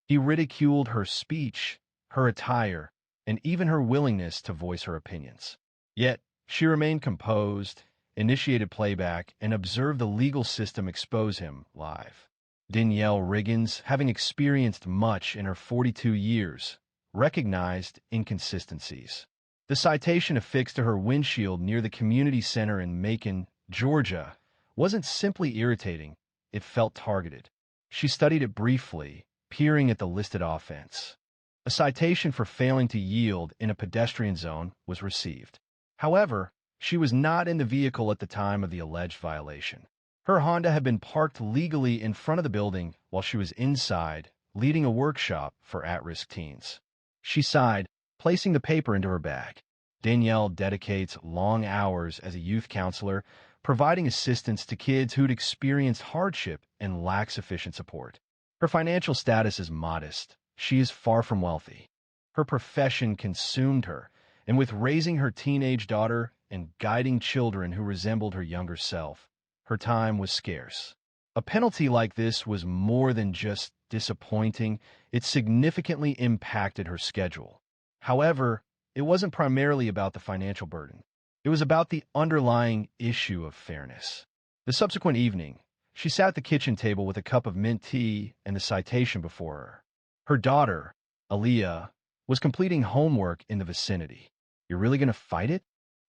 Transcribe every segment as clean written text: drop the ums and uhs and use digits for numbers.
He ridiculed her speech, her attire, and even her willingness to voice her opinions. Yet, she remained composed, initiated playback, and observed the legal system expose him live. Danielle Riggins, having experienced much in her 42 years, recognized inconsistencies. The citation affixed to her windshield near the community center in Macon, Georgia, wasn't simply irritating, it felt targeted. She studied it briefly, peering at the listed offense. A citation for failing to yield in a pedestrian zone was received. However, she was not in the vehicle at the time of the alleged violation. Her Honda had been parked legally in front of the building while she was inside, leading a workshop for at-risk teens. She sighed, placing the paper into her bag. Danielle dedicates long hours as a youth counselor, providing assistance to kids who'd experienced hardship and lack sufficient support. Her financial status is modest. She is far from wealthy. Her profession consumed her, and with raising her teenage daughter and guiding children who resembled her younger self, her time was scarce. A penalty like this was more than just disappointing, it significantly impacted her schedule. However, it wasn't primarily about the financial burden. It was about the underlying issue of fairness. The subsequent evening, she sat at the kitchen table with a cup of mint tea and the citation before her. Her daughter, Aaliyah, was completing homework in the vicinity. "You're really going to fight it?"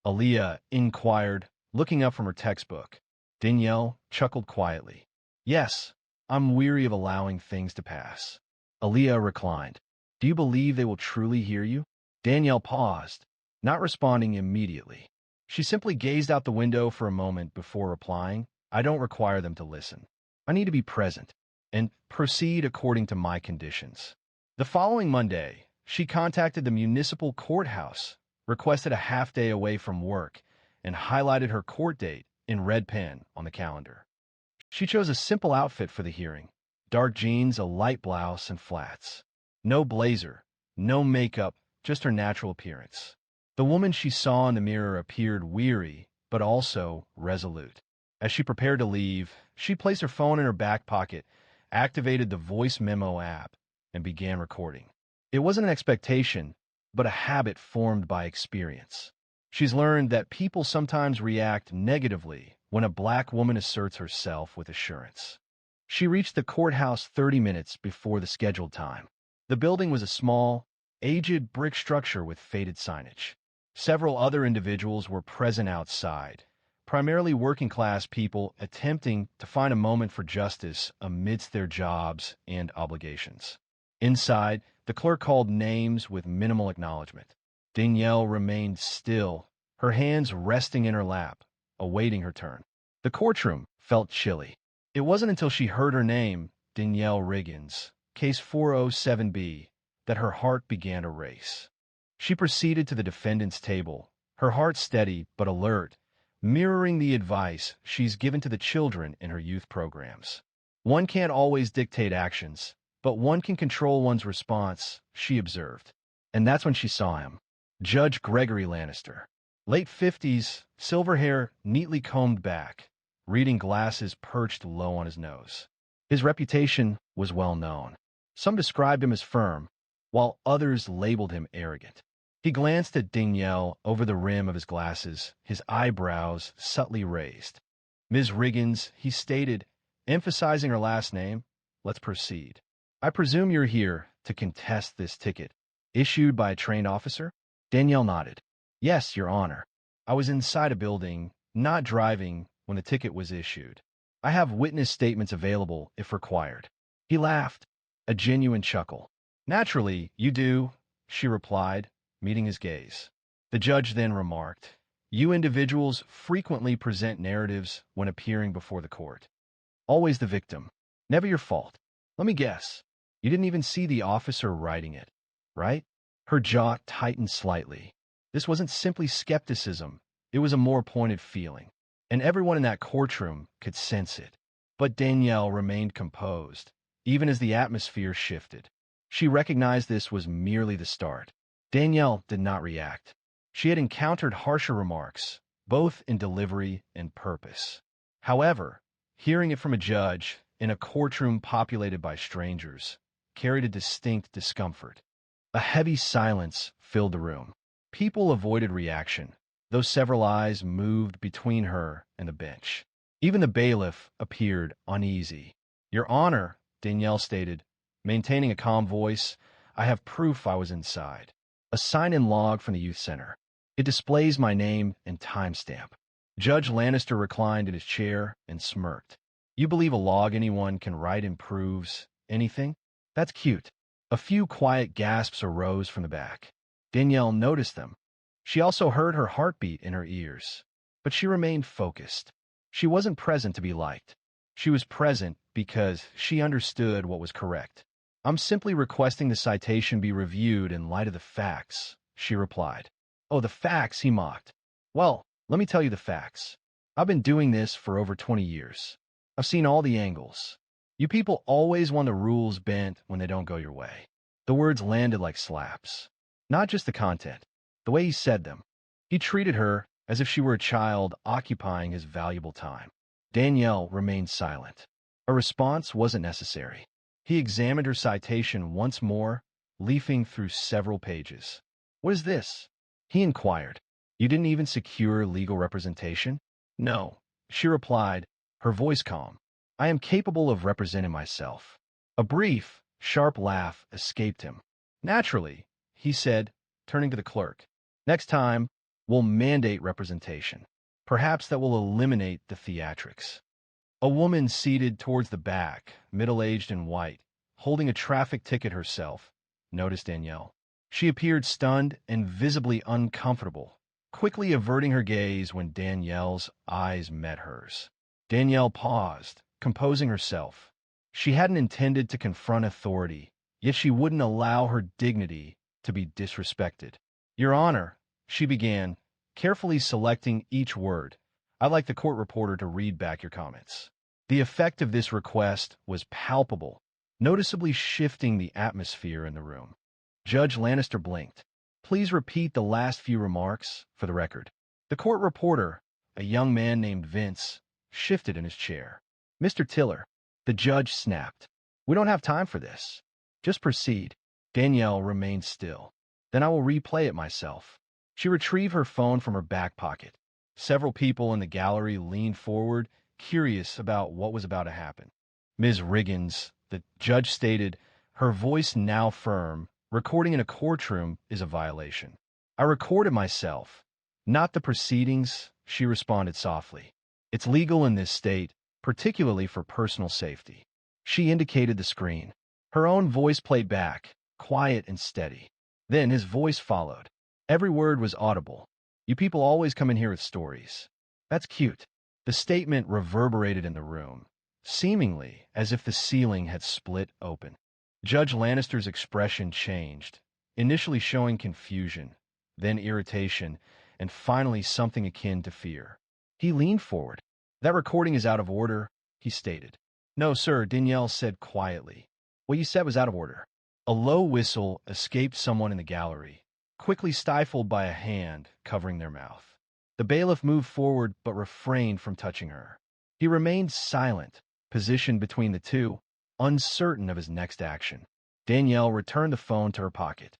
Aaliyah inquired, looking up from her textbook. Danielle chuckled quietly. "Yes, I'm weary of allowing things to pass." Aaliyah reclined. "Do you believe they will truly hear you?" Danielle paused, not responding immediately. She simply gazed out the window for a moment before replying, "I don't require them to listen. I need to be present and proceed according to my conditions." The following Monday, she contacted the municipal courthouse, requested a half day away from work, and highlighted her court date in red pen on the calendar. She chose a simple outfit for the hearing: dark jeans, a light blouse, and flats. No blazer, no makeup, just her natural appearance. The woman she saw in the mirror appeared weary, but also resolute. As she prepared to leave, she placed her phone in her back pocket, activated the voice memo app, and began recording. It wasn't an expectation, but a habit formed by experience. She's learned that people sometimes react negatively when a black woman asserts herself with assurance. She reached the courthouse 30 minutes before the scheduled time. The building was a small, aged brick structure with faded signage. Several other individuals were present outside, primarily working-class people attempting to find a moment for justice amidst their jobs and obligations. Inside, the clerk called names with minimal acknowledgement. Danielle remained still, her hands resting in her lap, awaiting her turn. The courtroom felt chilly. It wasn't until she heard her name, Danielle Riggins, case 407B, that her heart began to race. She proceeded to the defendant's table, her heart steady but alert, mirroring the advice she's given to the children in her youth programs. One can't always dictate actions, but one can control one's response, she observed. And that's when she saw him. Judge Gregory Lannister. Late 50s, silver hair neatly combed back, reading glasses perched low on his nose. His reputation was well known. Some described him as firm, while others labeled him arrogant. He glanced at Danielle over the rim of his glasses, his eyebrows subtly raised. "Ms. Riggins," he stated, emphasizing her last name, "let's proceed. I presume you're here to contest this ticket, issued by a trained officer?" Danielle nodded. "Yes, Your Honor. I was inside a building, not driving, when the ticket was issued. I have witness statements available if required." He laughed, a genuine chuckle. "Naturally, you do," she replied, meeting his gaze. The judge then remarked, "You individuals frequently present narratives when appearing before the court. Always the victim. Never your fault. Let me guess. You didn't even see the officer writing it, right?" Her jaw tightened slightly. This wasn't simply skepticism. It was a more pointed feeling, and everyone in that courtroom could sense it. But Danielle remained composed, even as the atmosphere shifted. She recognized this was merely the start. Danielle did not react. She had encountered harsher remarks, both in delivery and purpose. However, hearing it from a judge in a courtroom populated by strangers carried a distinct discomfort. A heavy silence filled the room. People avoided reaction, though several eyes moved between her and the bench. Even the bailiff appeared uneasy. "Your Honor," Danielle stated, maintaining a calm voice, "I have proof I was inside. A sign-in log from the youth center. It displays my name and timestamp." Judge Lannister reclined in his chair and smirked. "You believe a log anyone can write improves anything? That's cute." A few quiet gasps arose from the back. Danielle noticed them. She also heard her heartbeat in her ears. But she remained focused. She wasn't present to be liked. She was present because she understood what was correct. "I'm simply requesting the citation be reviewed in light of the facts," she replied. "Oh, the facts," he mocked. "Well, let me tell you the facts. I've been doing this for over 20 years. I've seen all the angles. You people always want the rules bent when they don't go your way." The words landed like slaps. Not just the content, the way he said them. He treated her as if she were a child occupying his valuable time. Danielle remained silent. A response wasn't necessary. He examined her citation once more, leafing through several pages. "What is this?" he inquired. "You didn't even secure legal representation?" "No," she replied, her voice calm. "I am capable of representing myself." A brief, sharp laugh escaped him. "Naturally," he said, turning to the clerk. "Next time, we'll mandate representation. Perhaps that will eliminate the theatrics." A woman seated towards the back, middle-aged and white, holding a traffic ticket herself, noticed Danielle. She appeared stunned and visibly uncomfortable, quickly averting her gaze when Danielle's eyes met hers. Danielle paused, composing herself. She hadn't intended to confront authority, yet she wouldn't allow her dignity to be disrespected. "Your Honor," she began, carefully selecting each word, "I'd like the court reporter to read back your comments." The effect of this request was palpable, noticeably shifting the atmosphere in the room. Judge Lannister blinked. "Please repeat the last few remarks for the record." The court reporter, a young man named Vince, shifted in his chair. "Mr. Tiller," the judge snapped, "we don't have time for this. Just proceed." Danielle remained still. "Then I will replay it myself." She retrieved her phone from her back pocket. Several people in the gallery leaned forward, curious about what was about to happen. "Ms. Riggins," the judge stated, her voice now firm, "recording in a courtroom is a violation." "I recorded myself, not the proceedings," she responded softly. "It's legal in this state, particularly for personal safety." She indicated the screen. Her own voice played back, quiet and steady. Then his voice followed. Every word was audible. "You people always come in here with stories. That's cute." The statement reverberated in the room, seemingly as if the ceiling had split open. Judge Lannister's expression changed, initially showing confusion, then irritation, and finally something akin to fear. He leaned forward. "That recording is out of order," he stated. "No, sir," Danielle said quietly. "What you said was out of order." A low whistle escaped someone in the gallery, quickly stifled by a hand covering their mouth. The bailiff moved forward but refrained from touching her. He remained silent, positioned between the two, uncertain of his next action. Danielle returned the phone to her pocket.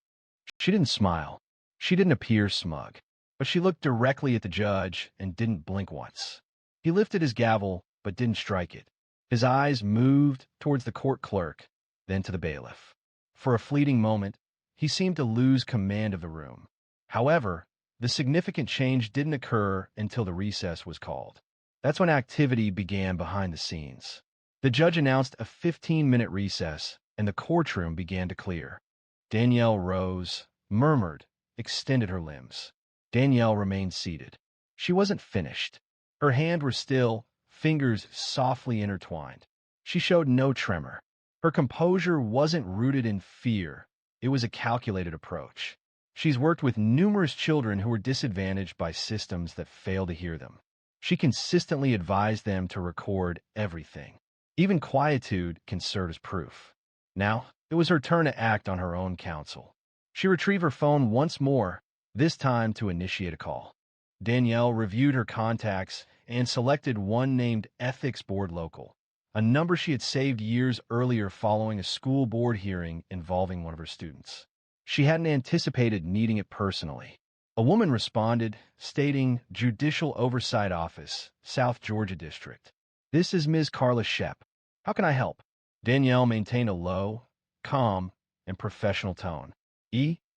She didn't smile. She didn't appear smug. But she looked directly at the judge and didn't blink once. He lifted his gavel but didn't strike it. His eyes moved towards the court clerk, then to the bailiff. For a fleeting moment, he seemed to lose command of the room. However, the significant change didn't occur until the recess was called. That's when activity began behind the scenes. The judge announced a 15-minute recess, and the courtroom began to clear. Danielle rose, murmured, extended her limbs. Danielle remained seated. She wasn't finished. Her hands were still, fingers softly intertwined. She showed no tremor. Her composure wasn't rooted in fear. It was a calculated approach. She's worked with numerous children who were disadvantaged by systems that fail to hear them. She consistently advised them to record everything. Even quietude can serve as proof. Now, it was her turn to act on her own counsel. She retrieved her phone once more, this time to initiate a call. Danielle reviewed her contacts and selected one named Ethics Board Local, a number she had saved years earlier following a school board hearing involving one of her students. She hadn't anticipated needing it personally. A woman responded, stating, Judicial Oversight Office, South Georgia District. This is Ms. Carla Shep. How can I help? Danielle maintained a low, calm, and professional tone.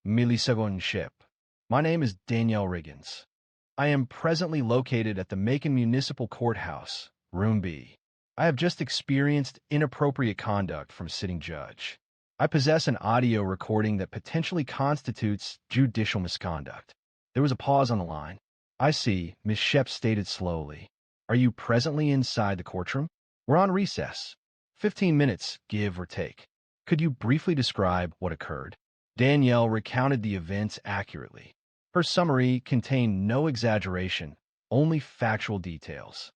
Milisegon Shep. My name is Danielle Riggins. I am presently located at the Macon Municipal Courthouse, Room B. I have just experienced inappropriate conduct from a sitting judge. I possess an audio recording that potentially constitutes judicial misconduct. There was a pause on the line. I see, Ms. Shep stated slowly. Are you presently inside the courtroom? We're on recess. 15 minutes, give or take. Could you briefly describe what occurred? Danielle recounted the events accurately. Her summary contained no exaggeration, only factual details.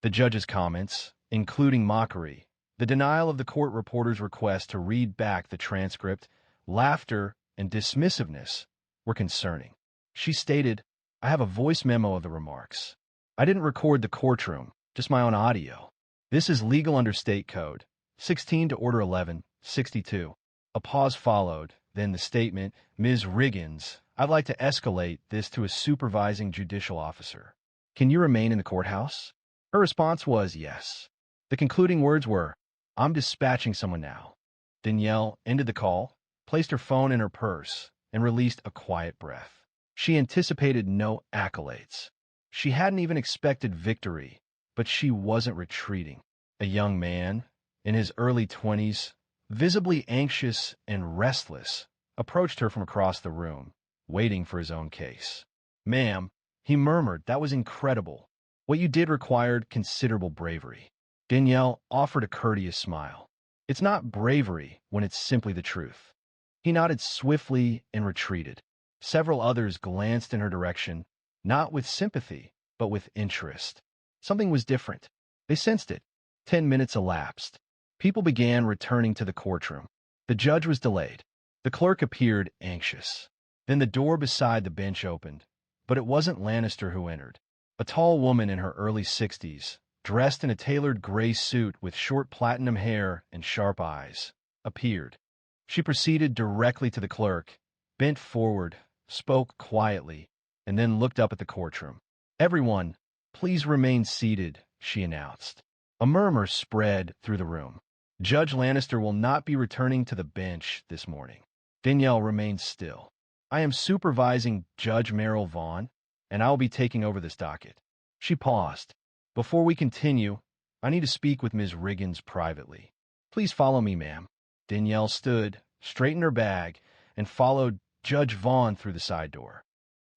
The judge's comments, including mockery, the denial of the court reporter's request to read back the transcript, laughter, and dismissiveness were concerning. She stated, I have a voice memo of the remarks. I didn't record the courtroom, just my own audio. This is legal under state code, 16 to Order 11, 62. A pause followed, then the statement, Ms. Riggins, I'd like to escalate this to a supervising judicial officer. Can you remain in the courthouse? Her response was yes. The concluding words were, I'm dispatching someone now. Danielle ended the call, placed her phone in her purse, and released a quiet breath. She anticipated no accolades. She hadn't even expected victory, but she wasn't retreating. A young man, in his early 20s, visibly anxious and restless, approached her from across the room, waiting for his own case. Ma'am, he murmured, that was incredible. What you did required considerable bravery. Danielle offered a courteous smile. It's not bravery when it's simply the truth. He nodded swiftly and retreated. Several others glanced in her direction, not with sympathy, but with interest. Something was different. They sensed it. 10 minutes elapsed. People began returning to the courtroom. The judge was delayed. The clerk appeared anxious. Then the door beside the bench opened, but it wasn't Lannister who entered. A tall woman in her early 60s, dressed in a tailored gray suit with short platinum hair and sharp eyes, appeared. She proceeded directly to the clerk, bent forward, spoke quietly, and then looked up at the courtroom. Everyone, please remain seated, she announced. A murmur spread through the room. Judge Lannister will not be returning to the bench this morning. Danielle remained still. I am supervising Judge Merrill Vaughn, and I will be taking over this docket. She paused. Before we continue, I need to speak with Ms. Riggins privately. Please follow me, ma'am. Danielle stood, straightened her bag, and followed Judge Vaughn through the side door.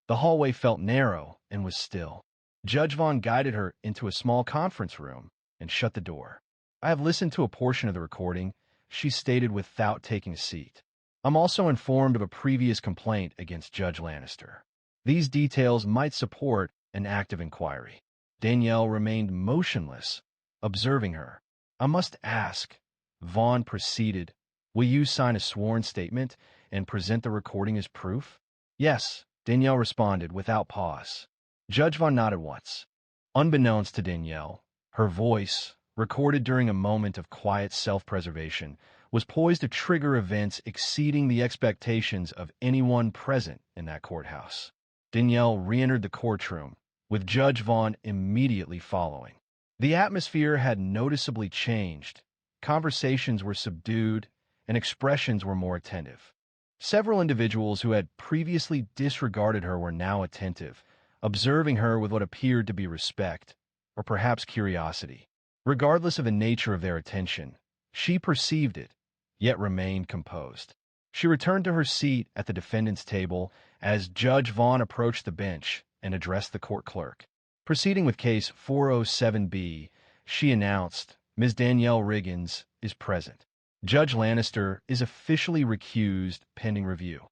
The hallway felt narrow and was still. Judge Vaughn guided her into a small conference room and shut the door. I have listened to a portion of the recording, she stated without taking a seat. I'm also informed of a previous complaint against Judge Lannister. These details might support an active inquiry. Danielle remained motionless, observing her. I must ask, Vaughn proceeded, will you sign a sworn statement and present the recording as proof? Yes, Danielle responded without pause. Judge Vaughn nodded once. Unbeknownst to Danielle, her voice, recorded during a moment of quiet self-preservation, was poised to trigger events exceeding the expectations of anyone present in that courthouse. Danielle re-entered the courtroom, with Judge Vaughn immediately following. The atmosphere had noticeably changed. Conversations were subdued, and expressions were more attentive. Several individuals who had previously disregarded her were now attentive, observing her with what appeared to be respect, or perhaps curiosity. Regardless of the nature of their attention, she perceived it, yet remained composed. She returned to her seat at the defendant's table as Judge Vaughn approached the bench and addressed the court clerk. Proceeding with Case 407B, she announced, Ms. Danielle Riggins is present. Judge Lannister is officially recused pending review.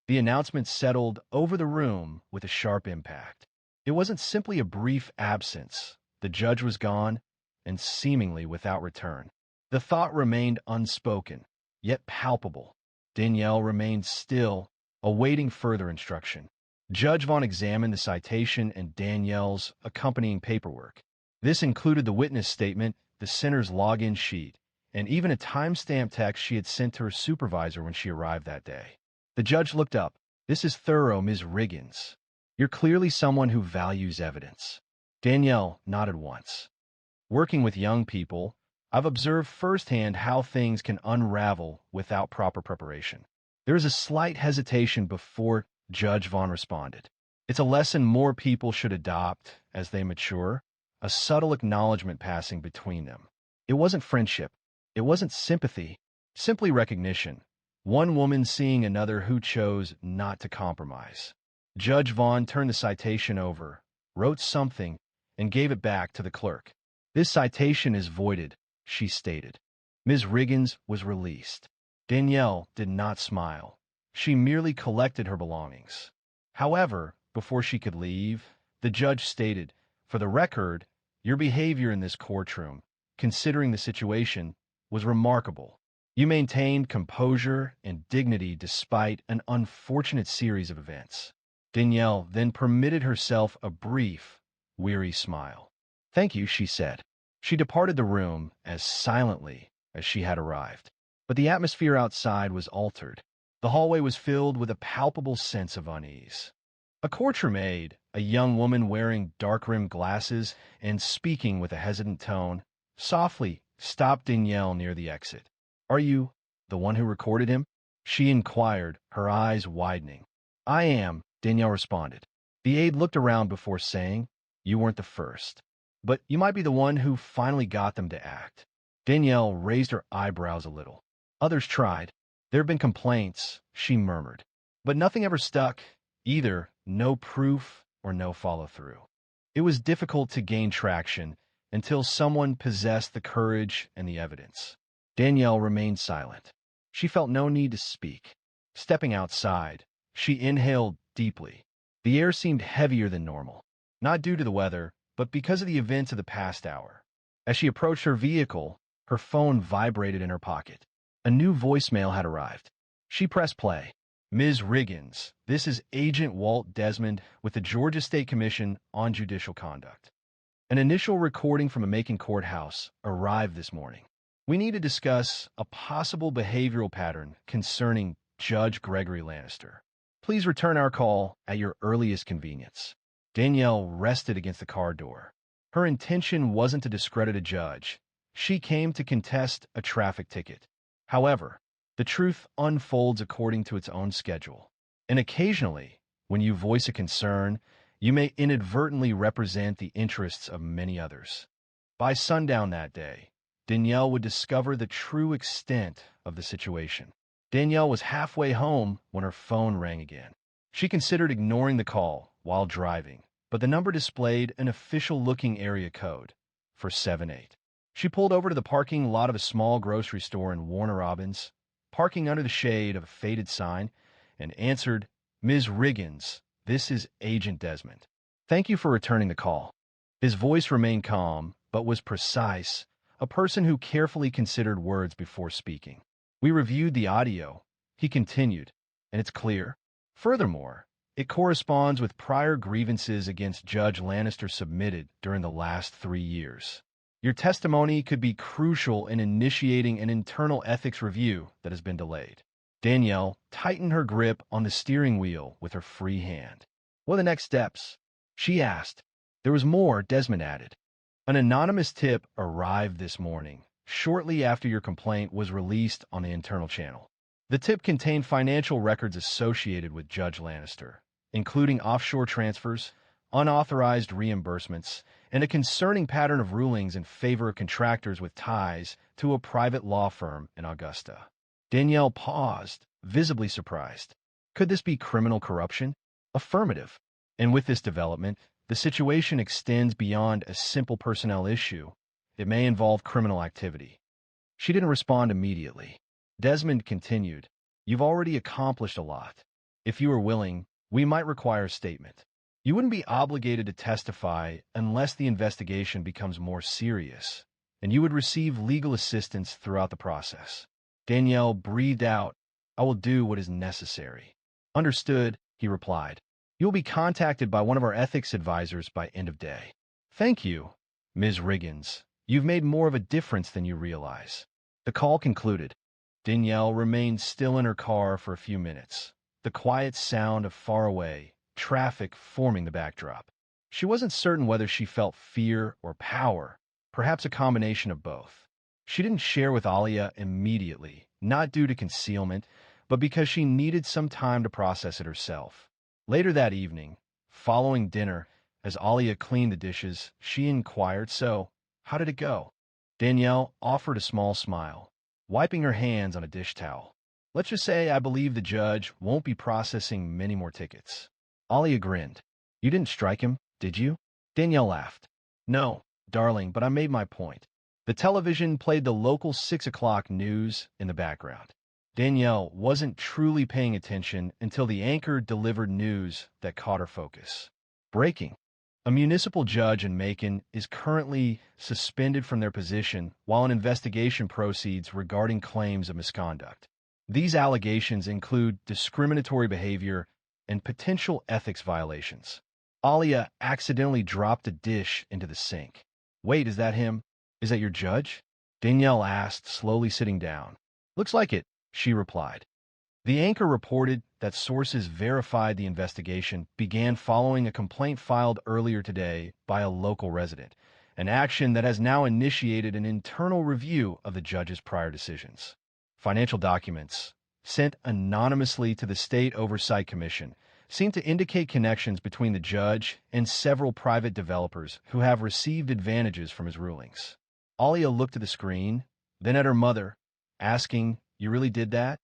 The announcement settled over the room with a sharp impact. It wasn't simply a brief absence. The judge was gone, and seemingly without return. The thought remained unspoken, yet palpable. Danielle remained still, awaiting further instruction. Judge Vaughn examined the citation and Danielle's accompanying paperwork. This included the witness statement the center's login sheet, and even a timestamp text she had sent to her supervisor when she arrived that day. The judge looked up. "This is thorough, Ms. Riggins. You're clearly someone who values evidence." Danielle nodded once. "Working with young people, I've observed firsthand how things can unravel without proper preparation." There was a slight hesitation before Judge Vaughn responded. "It's a lesson more people should adopt as they mature, a subtle acknowledgement passing between them. It wasn't friendship. It wasn't sympathy, simply recognition. One woman seeing another who chose not to compromise." Judge Vaughn turned the citation over, wrote something, and gave it back to the clerk. "This citation is voided," she stated. Ms. Riggins was released. Danielle did not smile. She merely collected her belongings. However, before she could leave, the judge stated, "For the record, your behavior in this courtroom, considering the situation, was remarkable. You maintained composure and dignity despite an unfortunate series of events." Danielle then permitted herself a brief, weary smile. "Thank you," she said. She departed the room as silently as she had arrived. But the atmosphere outside was altered. The hallway was filled with a palpable sense of unease. A courtroom aide, a young woman wearing dark-rimmed glasses and speaking with a hesitant tone, softly stopped Danielle near the exit. "Are you the one who recorded him?" she inquired, her eyes widening. "I am," Danielle responded. The aide looked around before saying, "You weren't the first. But you might be the one who finally got them to act." Danielle raised her eyebrows a little. "Others tried. There have been complaints," she murmured. "But nothing ever stuck. Either no proof or no follow-through. It was difficult to gain traction until someone possessed the courage and the evidence." Danielle remained silent. She felt no need to speak. Stepping outside, she inhaled deeply. The air seemed heavier than normal, not due to the weather, but because of the events of the past hour. As she approached her vehicle, her phone vibrated in her pocket. A new voicemail had arrived. She pressed play. "Ms. Riggins, this is Agent Walt Desmond with the Georgia State Commission on Judicial Conduct. An initial recording from a Macon courthouse arrived this morning. We need to discuss a possible behavioral pattern concerning Judge Gregory Lannister. Please return our call at your earliest convenience." Danielle rested against the car door. Her intention wasn't to discredit a judge. She came to contest a traffic ticket. However, the truth unfolds according to its own schedule. And occasionally, when you voice a concern, you may inadvertently represent the interests of many others. By sundown that day, Danielle would discover the true extent of the situation. Danielle was halfway home when her phone rang again. She considered ignoring the call while driving, but the number displayed an official-looking area code for 7-8. She pulled over to the parking lot of a small grocery store in Warner Robins, parking under the shade of a faded sign, and answered, "Ms. Riggins, this is Agent Desmond. Thank you for returning the call." His voice remained calm, but was precise, a person who carefully considered words before speaking. "We reviewed the audio," he continued, "and it's clear. Furthermore, it corresponds with prior grievances against Judge Lannister submitted during the last 3 years. Your testimony could be crucial in initiating an internal ethics review that has been delayed." Danielle tightened her grip on the steering wheel with her free hand. "What are the next steps?" she asked. There was more, Desmond added. "An anonymous tip arrived this morning, shortly after your complaint was released on the internal channel. The tip contained financial records associated with Judge Lannister, including offshore transfers, unauthorized reimbursements, and a concerning pattern of rulings in favor of contractors with ties to a private law firm in Augusta." Danielle paused, visibly surprised. Could this be criminal corruption? Affirmative. And with this development, the situation extends beyond a simple personnel issue. It may involve criminal activity. She didn't respond immediately. Desmond continued, "You've already accomplished a lot. If you are willing, we might require a statement. You wouldn't be obligated to testify unless the investigation becomes more serious, and you would receive legal assistance throughout the process." Danielle breathed out, "I will do what is necessary." "Understood," he replied. "You will be contacted by one of our ethics advisors by end of day." "Thank you, Ms. Riggins. You've made more of a difference than you realize. The call concluded. Danielle remained still in her car for a few minutes, the quiet sound of far away traffic forming the backdrop. She wasn't certain whether she felt fear or power, perhaps a combination of both. She didn't share with Alia immediately, not due to concealment, but because she needed some time to process it herself. Later that evening, following dinner, as Alia cleaned the dishes, she inquired, "So, how did it go?" Danielle offered a small smile, wiping her hands on a dish towel. "Let's just say I believe the judge won't be processing many more tickets." Alia grinned. "You didn't strike him, did you?" Danielle laughed. "No, darling, but I made my point." The television played the local 6 o'clock news in the background. Danielle wasn't truly paying attention until the anchor delivered news that caught her focus. Breaking. A municipal judge in Macon is currently suspended from their position while an investigation proceeds regarding claims of misconduct. These allegations include discriminatory behavior and potential ethics violations. Alia accidentally dropped a dish into the sink. "Wait, is that him? Is that your judge?" Danielle asked, slowly sitting down. "Looks like it," she replied. The anchor reported that sources verified the investigation began following a complaint filed earlier today by a local resident, an action that has now initiated an internal review of the judge's prior decisions. Financial documents, sent anonymously to the State Oversight Commission, seem to indicate connections between the judge and several private developers who have received advantages from his rulings. Alia looked at the screen, then at her mother, asking, "You really did that?"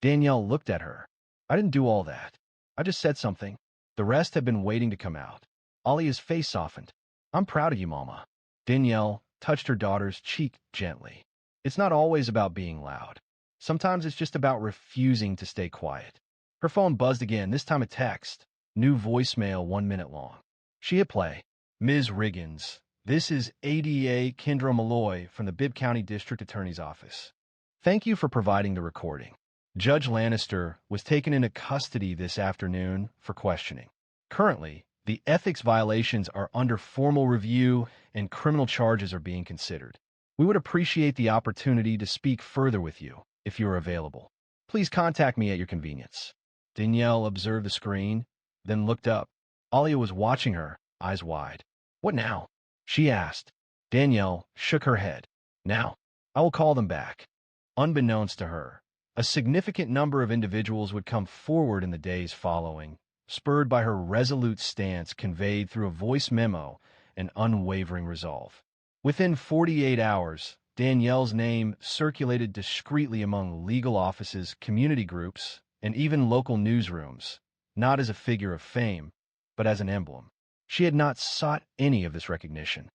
Danielle looked at her. "I didn't do all that. I just said something. The rest have been waiting to come out." Alia's face softened. "I'm proud of you, Mama." Danielle touched her daughter's cheek gently. "It's not always about being loud. Sometimes it's just about refusing to stay quiet." Her phone buzzed again, this time a text. New voicemail 1 minute long. She hit play. "Ms. Riggins, this is ADA Kendra Malloy from the Bibb County District Attorney's Office. Thank you for providing the recording. Judge Lannister was taken into custody this afternoon for questioning. Currently, the ethics violations are under formal review and criminal charges are being considered. We would appreciate the opportunity to speak further with you if you are available. Please contact me at your convenience." Danielle observed the screen, then looked up. Alia was watching her, eyes wide. "What now?" she asked. Danielle shook her head. "Now, I will call them back." Unbeknownst to her, a significant number of individuals would come forward in the days following, spurred by her resolute stance conveyed through a voice memo and unwavering resolve. Within 48 hours, Danielle's name circulated discreetly among legal offices, community groups, and even local newsrooms, not as a figure of fame, but as an emblem. She had not sought any of this recognition.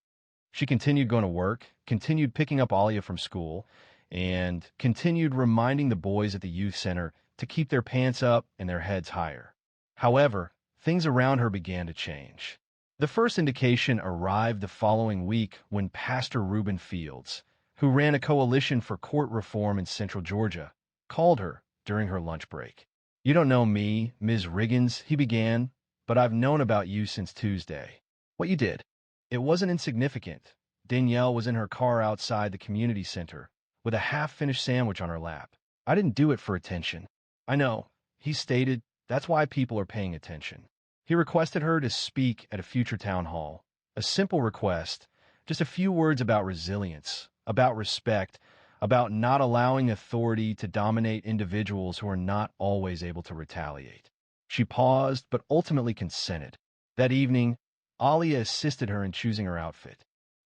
She continued going to work, continued picking up Alia from school, and continued reminding the boys at the youth center to keep their pants up and their heads higher. However, things around her began to change. The first indication arrived the following week when Pastor Reuben Fields, who ran a coalition for court reform in Central Georgia, called her during her lunch break. "You don't know me, Ms. Riggins," he began, "but I've known about you since Tuesday. What you did. It wasn't insignificant." Danielle was in her car outside the community center, with a half-finished sandwich on her lap. "I didn't do it for attention." "I know," he stated. "That's why people are paying attention." He requested her to speak at a future town hall. A simple request, just a few words about resilience, about respect, about not allowing authority to dominate individuals who are not always able to retaliate. She paused, but ultimately consented. That evening, Alia assisted her in choosing her outfit.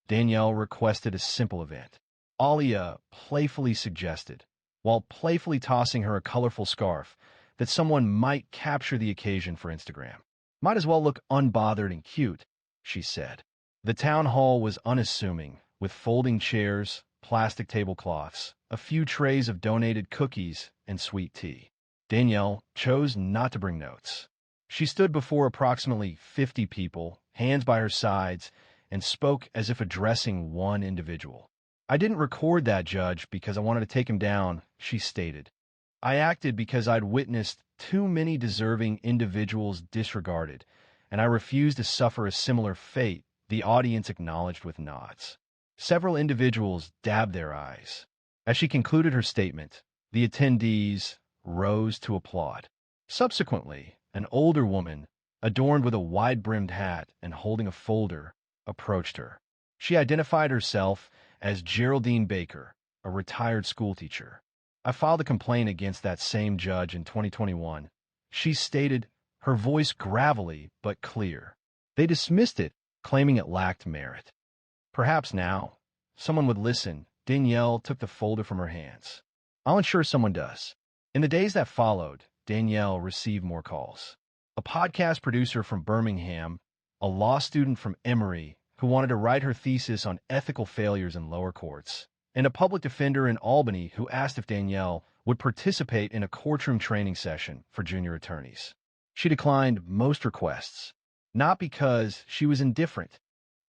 Danielle requested a simple event. Alia playfully suggested, while playfully tossing her a colorful scarf, that someone might capture the occasion for Instagram. "Might as well look unbothered and cute," she said. The town hall was unassuming, with folding chairs, plastic tablecloths, a few trays of donated cookies, and sweet tea. Danielle chose not to bring notes. She stood before approximately 50 people, hands by her sides, and spoke as if addressing one individual. "I didn't record that, Judge, because I wanted to take him down," she stated. "I acted because I'd witnessed too many deserving individuals disregarded, and I refused to suffer a similar fate," the audience acknowledged with nods. Several individuals dabbed their eyes. As she concluded her statement, the attendees rose to applaud. Subsequently, an older woman, adorned with a wide-brimmed hat and holding a folder, approached her. She identified herself as Geraldine Baker, a retired schoolteacher. I filed a complaint against that same judge in 2021. She stated, her voice gravelly but clear. They dismissed it, claiming it lacked merit. Perhaps now, someone would listen. Danielle took the folder from her hands. I'll ensure someone does. In the days that followed, Danielle received more calls. A podcast producer from Birmingham, a law student from Emory who wanted to write her thesis on ethical failures in lower courts, and a public defender in Albany who asked if Danielle would participate in a courtroom training session for junior attorneys. She declined most requests, not because she was indifferent.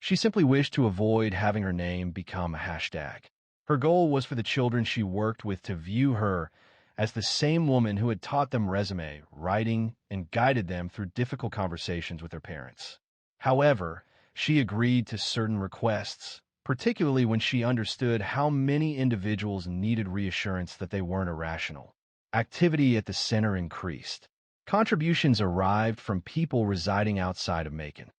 She simply wished to avoid having her name become a hashtag. Her goal was for the children she worked with to view her as the same woman who had taught them resume writing and guided them through difficult conversations with their parents. However, she agreed to certain requests, particularly when she understood how many individuals needed reassurance that they weren't irrational. Activity at the center increased. Contributions arrived from people residing outside of Macon.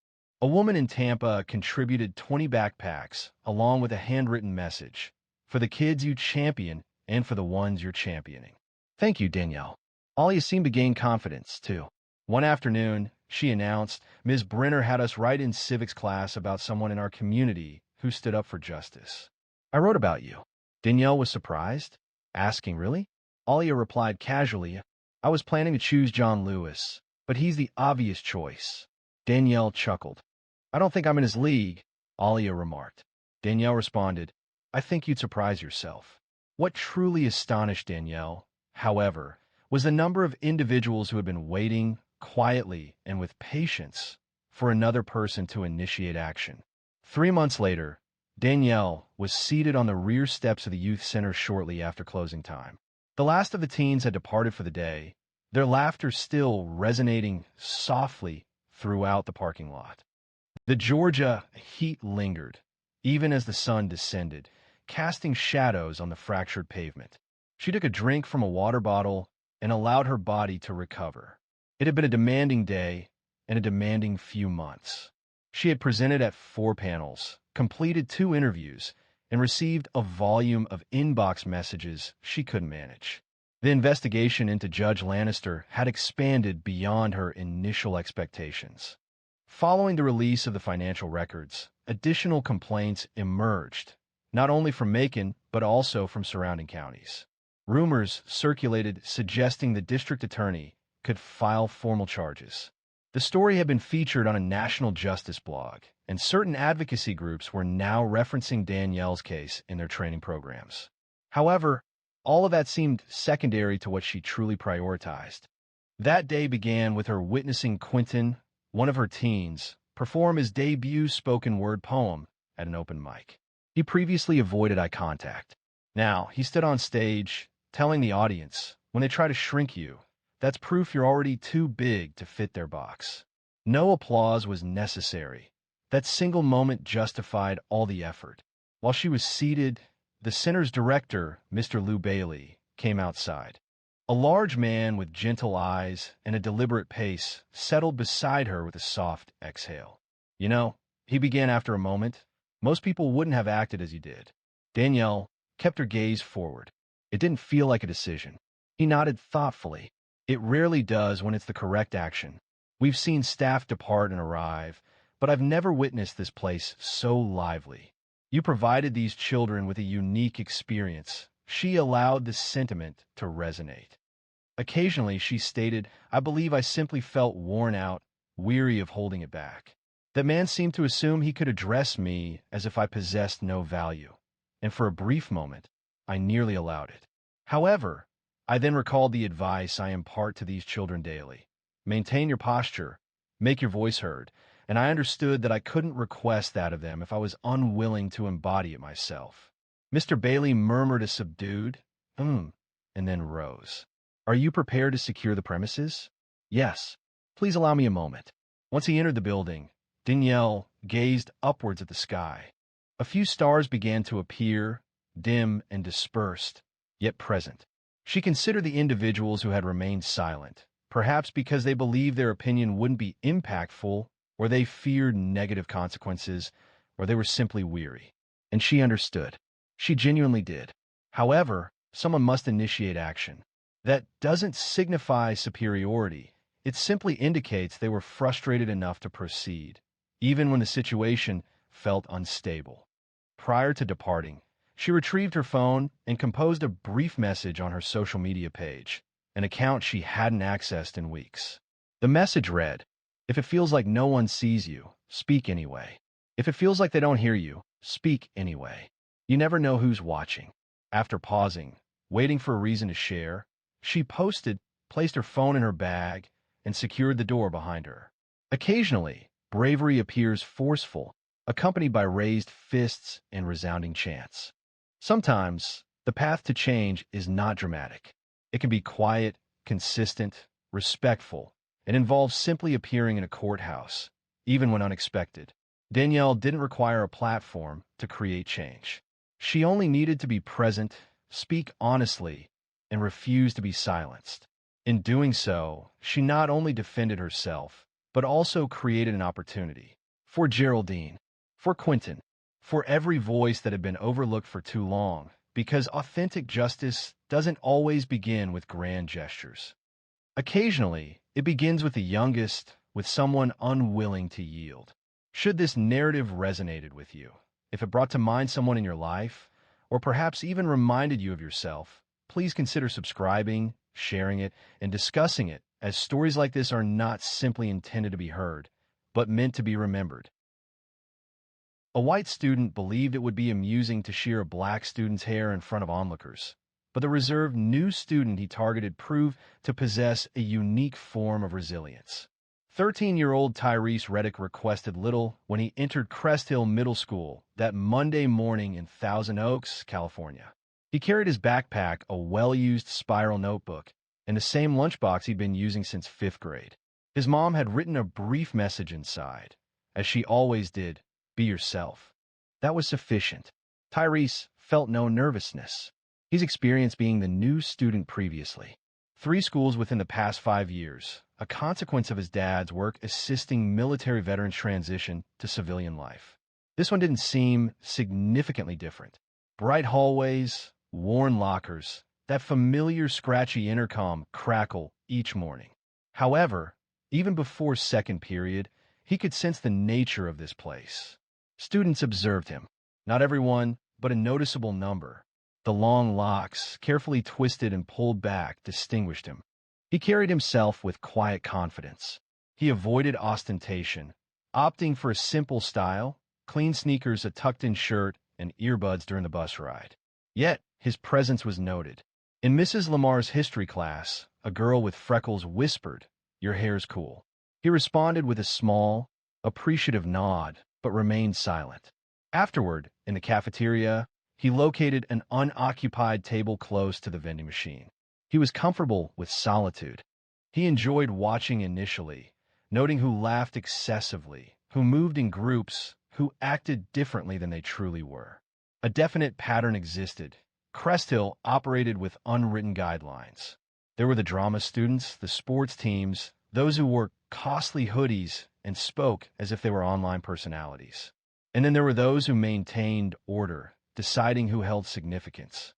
A woman in Tampa contributed 20 backpacks, along with a handwritten message, for the kids you champion and for the ones you're championing. Thank you, Danielle. Alia seemed to gain confidence, too. One afternoon, she announced, Ms. Brenner had us write in civics class about someone in our community who stood up for justice. I wrote about you. Danielle was surprised, asking, really? Alia replied casually, I was planning to choose John Lewis, but he's the obvious choice. Danielle chuckled. I don't think I'm in his league, Alia remarked. Danielle responded, I think you'd surprise yourself. What truly astonished Danielle, however, was the number of individuals who had been waiting quietly and with patience for another person to initiate action. 3 months later, Danielle was seated on the rear steps of the youth center shortly after closing time. The last of the teens had departed for the day, their laughter still resonating softly throughout the parking lot. The Georgia heat lingered, even as the sun descended, casting shadows on the fractured pavement. She took a drink from a water bottle and allowed her body to recover. It had been a demanding day and a demanding few months. She had presented at 4 panels, completed 2 interviews, and received a volume of inbox messages she couldn't manage. The investigation into Judge Lannister had expanded beyond her initial expectations. Following the release of the financial records, additional complaints emerged, not only from Macon, but also from surrounding counties. Rumors circulated suggesting the district attorney could file formal charges. The story had been featured on a national justice blog, and certain advocacy groups were now referencing Danielle's case in their training programs. However, all of that seemed secondary to what she truly prioritized. That day began with her witnessing Quentin, one of her teens, perform his debut spoken word poem at an open mic. He previously avoided eye contact. Now, he stood on stage, telling the audience, when they try to shrink you, that's proof you're already too big to fit their box. No applause was necessary. That single moment justified all the effort. While she was seated, the center's director, Mr. Lou Bailey, came outside. A large man with gentle eyes and a deliberate pace settled beside her with a soft exhale. You know, he began after a moment, most people wouldn't have acted as you did. Danielle kept her gaze forward. It didn't feel like a decision. He nodded thoughtfully. It rarely does when it's the correct action. We've seen staff depart and arrive, but I've never witnessed this place so lively. You provided these children with a unique experience. She allowed the sentiment to resonate. Occasionally, she stated, I believe I simply felt worn out, weary of holding it back. The man seemed to assume he could address me as if I possessed no value, and for a brief moment, I nearly allowed it. However, I then recalled the advice I impart to these children daily. Maintain your posture, make your voice heard, and I understood that I couldn't request that of them if I was unwilling to embody it myself. Mr. Bailey murmured a subdued, and then rose. Are you prepared to secure the premises? Yes. Please allow me a moment. Once he entered the building, Danielle gazed upwards at the sky. A few stars began to appear, dim and dispersed, yet present. She considered the individuals who had remained silent, perhaps because they believed their opinion wouldn't be impactful, or they feared negative consequences, or they were simply weary. And she understood. She genuinely did. However, someone must initiate action. That doesn't signify superiority. It simply indicates they were frustrated enough to proceed, even when the situation felt unstable. Prior to departing, she retrieved her phone and composed a brief message on her social media page, an account she hadn't accessed in weeks. The message read, "If it feels like no one sees you, speak anyway. If it feels like they don't hear you, speak anyway. You never know who's watching." After pausing, waiting for a reason to share, she posted, placed her phone in her bag, and secured the door behind her. Occasionally, bravery appears forceful, accompanied by raised fists and resounding chants. Sometimes, the path to change is not dramatic. It can be quiet, consistent, respectful, and involves simply appearing in a courthouse, even when unexpected. Danielle didn't require a platform to create change. She only needed to be present, speak honestly, and refuse to be silenced. In doing so, she not only defended herself, but also created an opportunity for Geraldine, for Quentin, for every voice that had been overlooked for too long, because authentic justice doesn't always begin with grand gestures. Occasionally, it begins with the youngest, with someone unwilling to yield. Should this narrative resonated with you, if it brought to mind someone in your life, or perhaps even reminded you of yourself, please consider subscribing, sharing it, and discussing it, as stories like this are not simply intended to be heard, but meant to be remembered. A white student believed it would be amusing to shear a black student's hair in front of onlookers, but the reserved new student he targeted proved to possess a unique form of resilience. 13-year-old Tyrese Reddick requested little when he entered Crest Hill Middle School that Monday morning in Thousand Oaks, California. He carried his backpack, a well-used spiral notebook, and the same lunchbox he'd been using since 5th grade. His mom had written a brief message inside, as she always did, "Be yourself." That was sufficient. Tyrese felt no nervousness. He's experienced being the new student previously. 3 schools within the past 5 years, a consequence of his dad's work assisting military veterans transition to civilian life. This one didn't seem significantly different. Bright hallways, worn lockers, that familiar scratchy intercom crackle each morning. However, even before second period, he could sense the nature of this place. Students observed him. Not everyone, but a noticeable number. The long locks, carefully twisted and pulled back, distinguished him. He carried himself with quiet confidence. He avoided ostentation, opting for a simple style, clean sneakers, a tucked-in shirt, and earbuds during the bus ride. Yet, his presence was noted. In Mrs. Lamar's history class, a girl with freckles whispered, "Your hair's cool." He responded with a small, appreciative nod, but remained silent. Afterward, in the cafeteria, he located an unoccupied table close to the vending machine. He was comfortable with solitude. He enjoyed watching initially, noting who laughed excessively, who moved in groups, who acted differently than they truly were. A definite pattern existed. Crest Hill operated with unwritten guidelines. There were the drama students, the sports teams, those who wore costly hoodies and spoke as if they were online personalities. And then there were those who maintained order, deciding who held significance.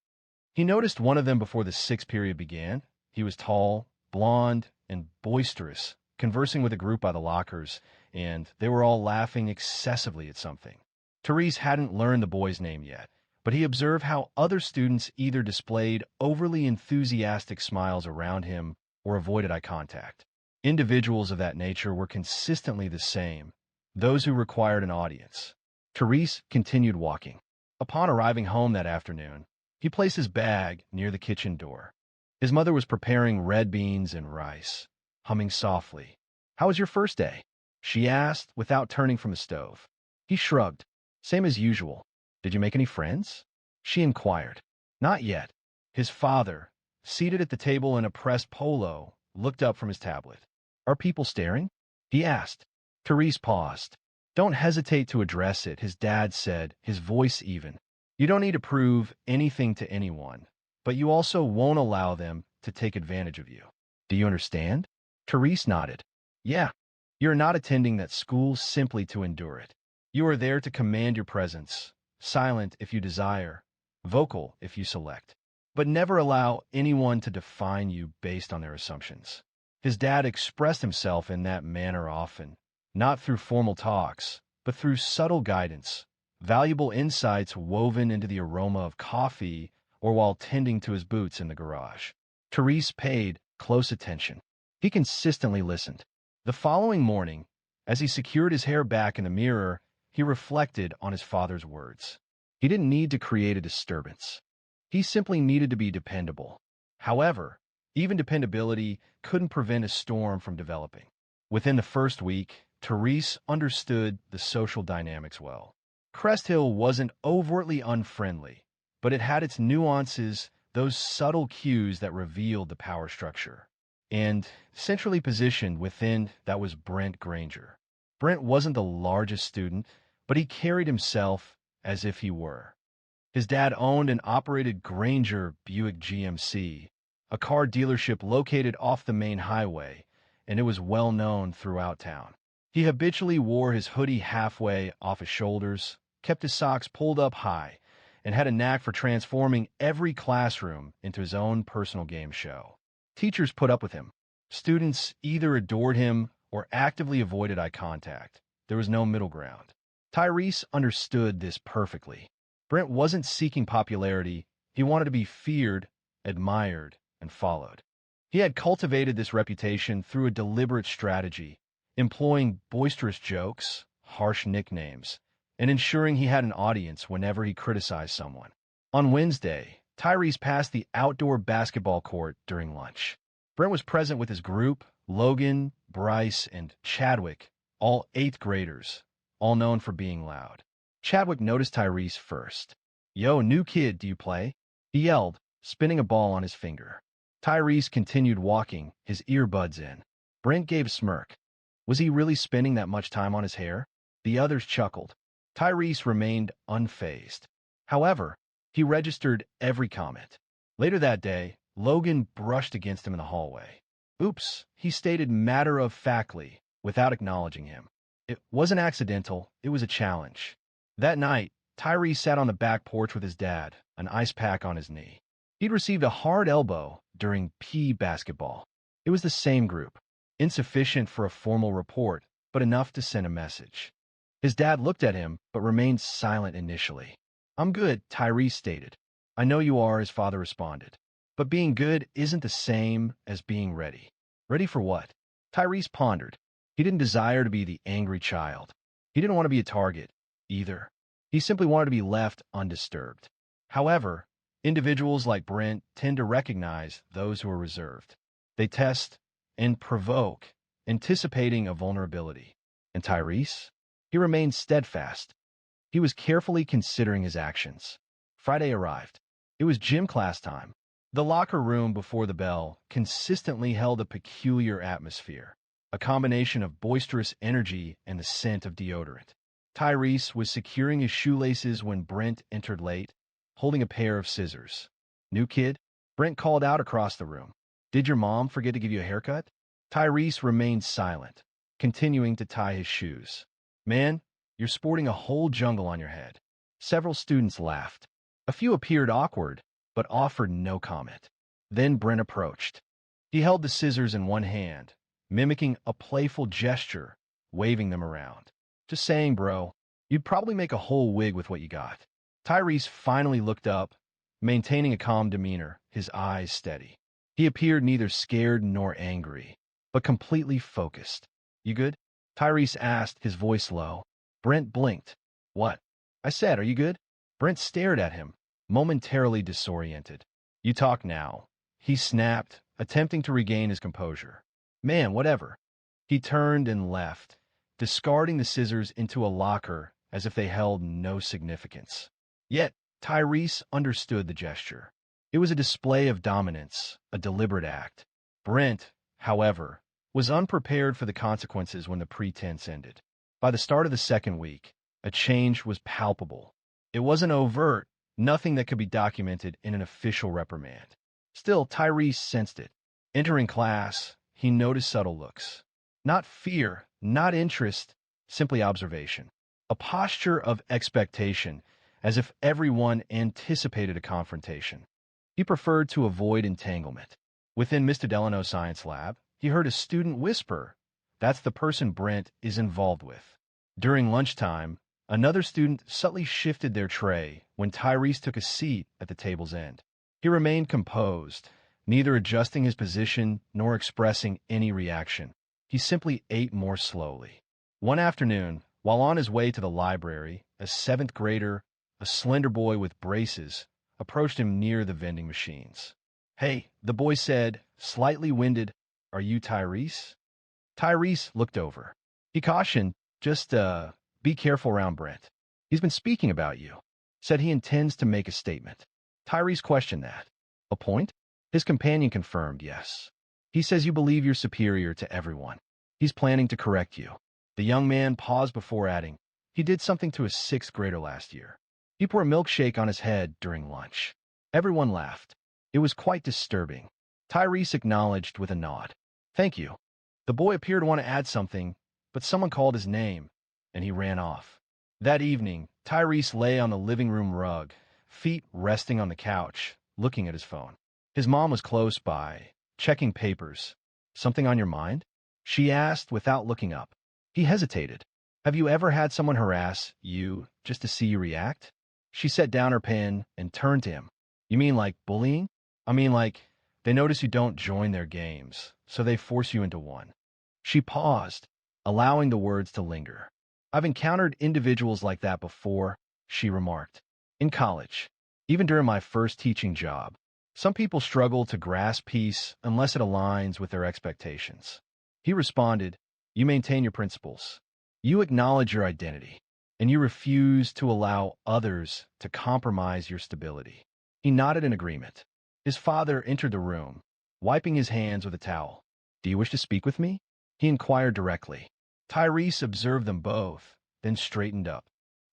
He noticed one of them before the 6th period began. He was tall, blonde, and boisterous, conversing with a group by the lockers, and they were all laughing excessively at something. Therese hadn't learned the boy's name yet, but he observed how other students either displayed overly enthusiastic smiles around him or avoided eye contact. Individuals of that nature were consistently the same, those who required an audience. Therese continued walking. Upon arriving home that afternoon, he placed his bag near the kitchen door. His mother was preparing red beans and rice, humming softly. "How was your first day?" she asked without turning from the stove. He shrugged. "Same as usual." "Did you make any friends?" she inquired. "Not yet." His father, seated at the table in a pressed polo, looked up from his tablet. "Are people staring?" he asked. Therese paused. Don't hesitate to address it, his dad said, his voice even. You don't need to prove anything to anyone, but you also won't allow them to take advantage of you. Do you understand? Therese nodded. Yeah, you're not attending that school simply to endure it. You are there to command your presence, silent if you desire, vocal if you select, but never allow anyone to define you based on their assumptions. His dad expressed himself in that manner often, not through formal talks, but through subtle guidance, valuable insights woven into the aroma of coffee or while tending to his boots in the garage. Therese paid close attention. He consistently listened. The following morning, as he secured his hair back in the mirror, he reflected on his father's words. He didn't need to create a disturbance. He simply needed to be dependable. However, even dependability couldn't prevent a storm from developing. Within the first week, Therese understood the social dynamics well. Crest Hill wasn't overtly unfriendly, but it had its nuances, those subtle cues that revealed the power structure. And centrally positioned within that was Brent Granger. Brent wasn't the largest student, but he carried himself as if he were. His dad owned and operated Granger Buick GMC, a car dealership located off the main highway, and it was well known throughout town. He habitually wore his hoodie halfway off his shoulders, kept his socks pulled up high, and had a knack for transforming every classroom into his own personal game show. Teachers put up with him. Students either adored him or actively avoided eye contact. There was no middle ground. Therese understood this perfectly. Brent wasn't seeking popularity. He wanted to be feared, admired, and followed. He had cultivated this reputation through a deliberate strategy, employing boisterous jokes, harsh nicknames, and ensuring he had an audience whenever he criticized someone. On Wednesday, Therese passed the outdoor basketball court during lunch. Brent was present with his group, Logan, Bryce, and Chadwick, all 8th graders, all known for being loud. Chadwick noticed Therese first. Yo, new kid, do you play? He yelled, spinning a ball on his finger. Therese continued walking, his earbuds in. Brent gave a smirk. Was he really spending that much time on his hair? The others chuckled. Therese remained unfazed. However, he registered every comment. Later that day, Logan brushed against him in the hallway. Oops, he stated matter-of-factly, without acknowledging him. It wasn't accidental, it was a challenge. That night, Therese sat on the back porch with his dad, an ice pack on his knee. He'd received a hard elbow during PE basketball. It was the same group, insufficient for a formal report, but enough to send a message. His dad looked at him, but remained silent initially. I'm good, Therese stated. I know you are, his father responded. But being good isn't the same as being ready. Ready for what? Therese pondered. He didn't desire to be the angry child. He didn't want to be a target, either. He simply wanted to be left undisturbed. However, individuals like Brent tend to recognize those who are reserved. They test and provoke, anticipating a vulnerability. And Therese? He remained steadfast. He was carefully considering his actions. Friday arrived. It was gym class time. The locker room before the bell consistently held a peculiar atmosphere, a combination of boisterous energy and the scent of deodorant. Therese was securing his shoelaces when Brent entered late, holding a pair of scissors. New kid? Brent called out across the room. Did your mom forget to give you a haircut? Therese remained silent, continuing to tie his shoes. Man, you're sporting a whole jungle on your head. Several students laughed. A few appeared awkward, but offered no comment. Then Brent approached. He held the scissors in one hand, mimicking a playful gesture, waving them around. Just saying, bro, you'd probably make a whole wig with what you got. Therese finally looked up, maintaining a calm demeanor, his eyes steady. He appeared neither scared nor angry, but completely focused. You good? Therese asked, his voice low. Brent blinked. What? I said, are you good? Brent stared at him, momentarily disoriented. You talk now. He snapped, attempting to regain his composure. Man, whatever. He turned and left, discarding the scissors into a locker as if they held no significance. Yet, Therese understood the gesture. It was a display of dominance, a deliberate act. Brent, however, was unprepared for the consequences when the pretense ended. By the start of the second week, a change was palpable. It wasn't overt, nothing that could be documented in an official reprimand. Still, Tyrese sensed it. Entering class, he noticed subtle looks. Not fear, not interest, simply observation. A posture of expectation, as if everyone anticipated a confrontation. He preferred to avoid entanglement. Within Mr. Delano's science lab, he heard a student whisper, "That's the person Brent is involved with." During lunchtime, another student subtly shifted their tray when Tyrese took a seat at the table's end. He remained composed, neither adjusting his position nor expressing any reaction. He simply ate more slowly. One afternoon, while on his way to the library, a seventh grader, a slender boy with braces, approached him near the vending machines. "Hey," the boy said, slightly winded, "are you Tyrese?" Tyrese looked over. He cautioned, "Just, be careful around Brent. He's been speaking about you. Said he intends to make a statement." Tyrese questioned that. "A point?" His companion confirmed, "Yes. He says you believe you're superior to everyone. He's planning to correct you." The young man paused before adding, "He did something to a sixth grader last year. He poured a milkshake on his head during lunch." Everyone laughed. It was quite disturbing. Tyrese acknowledged with a nod. "Thank you." The boy appeared to want to add something, but someone called his name, and he ran off. That evening, Tyrese lay on the living room rug, feet resting on the couch, looking at his phone. His mom was close by, checking papers. "Something on your mind?" she asked without looking up. He hesitated. "Have you ever had someone harass you just to see you react?" She set down her pen and turned to him. "You mean like bullying?" "I mean like they notice you don't join their games, so they force you into one." She paused, allowing the words to linger. "I've encountered individuals like that before," she remarked. "In college, even during my first teaching job, some people struggle to grasp peace unless it aligns with their expectations." He responded, "You maintain your principles. You acknowledge your identity, and you refuse to allow others to compromise your stability." He nodded in agreement. His father entered the room, wiping his hands with a towel. "Do you wish to speak with me?" he inquired directly. Tyrese observed them both, then straightened up.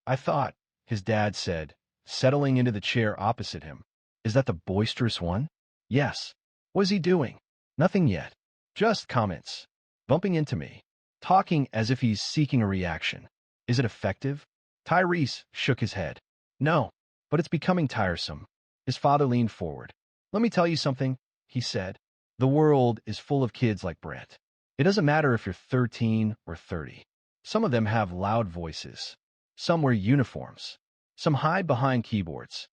"I thought," his dad said, settling into the chair opposite him. "Is that the boisterous one?" "Yes." "What is he doing?" "Nothing yet. Just comments. Bumping into me. Talking as if he's seeking a reaction." "Is it effective?" Tyrese shook his head. "No, but it's becoming tiresome." His father leaned forward. "Let me tell you something," he said. "The world is full of kids like Brent. It doesn't matter if you're 13 or 30. Some of them have loud voices. Some wear uniforms. Some hide behind keyboards.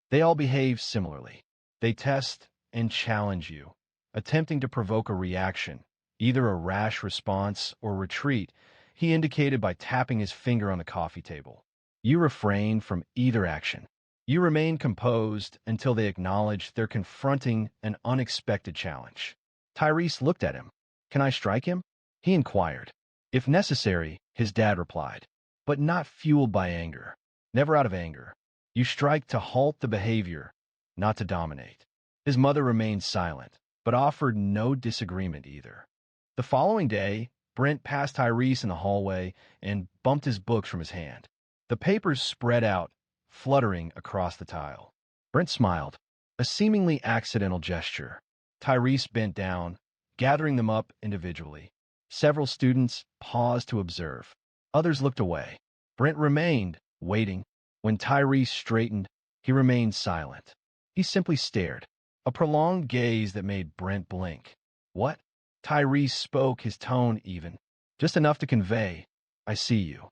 They all behave similarly. They test and challenge you, attempting to provoke a reaction, either a rash response or retreat," he indicated by tapping his finger on the coffee table. "You refrain from either action. You remain composed until they acknowledge they're confronting an unexpected challenge." Tyrese looked at him. "Can I strike him?" he inquired. "If necessary," his dad replied, "but not fueled by anger. Never out of anger. You strike to halt the behavior, not to dominate." His mother remained silent, but offered no disagreement either. The following day, Brent passed Tyrese in the hallway and bumped his books from his hand. The papers spread out, fluttering across the tile. Brent smiled, a seemingly accidental gesture. Tyrese bent down, gathering them up individually. Several students paused to observe. Others looked away. Brent remained, waiting. When Tyrese straightened, he remained silent. He simply stared, a prolonged gaze that made Brent blink. "What?" Tyrese spoke, his tone even, just enough to convey, "I see you.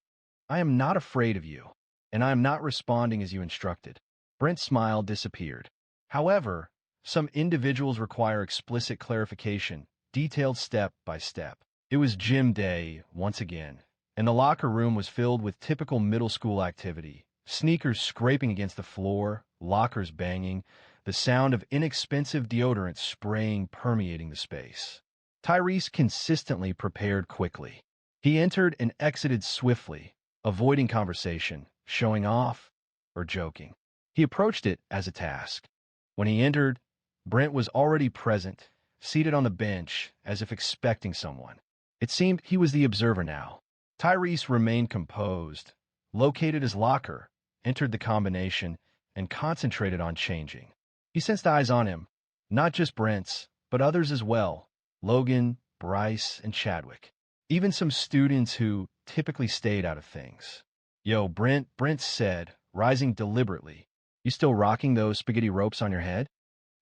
I am not afraid of you, and I am not responding as you instructed." Brent's smile disappeared. "However, some individuals require explicit clarification, detailed step by step." It was gym day once again, and the locker room was filled with typical middle school activity. Sneakers scraping against the floor, lockers banging, the sound of inexpensive deodorant spraying permeating the space. Tyrese consistently prepared quickly. He entered and exited swiftly, avoiding conversation, showing off, or joking. He approached it as a task. When he entered, Brent was already present, seated on the bench as if expecting someone. It seemed he was the observer now. Tyrese remained composed, located his locker, entered the combination, and concentrated on changing. He sensed eyes on him, not just Brent's, but others as well, Logan, Bryce, and Chadwick. Even some students who typically stayed out of things. Yo, Brent said, rising deliberately. You still rocking those spaghetti ropes on your head?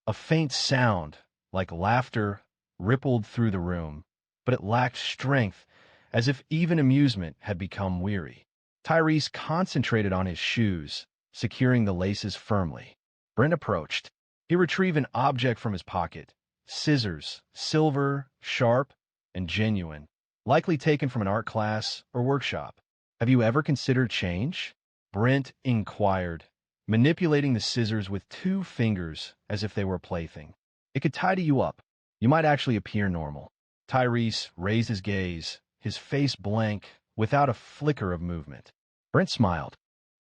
A faint sound, like laughter, rippled through the room, but it lacked strength, as if even amusement had become weary. Tyrese concentrated on his shoes, securing the laces firmly. Brent approached. He retrieved an object from his pocket. Scissors, silver, sharp, and genuine, likely taken from an art class or workshop. Have you ever considered change? Brent inquired, manipulating the scissors with 2 fingers as if they were a plaything. It could tidy you up. You might actually appear normal. Tyrese raised his gaze, his face blank, without a flicker of movement. Brent smiled.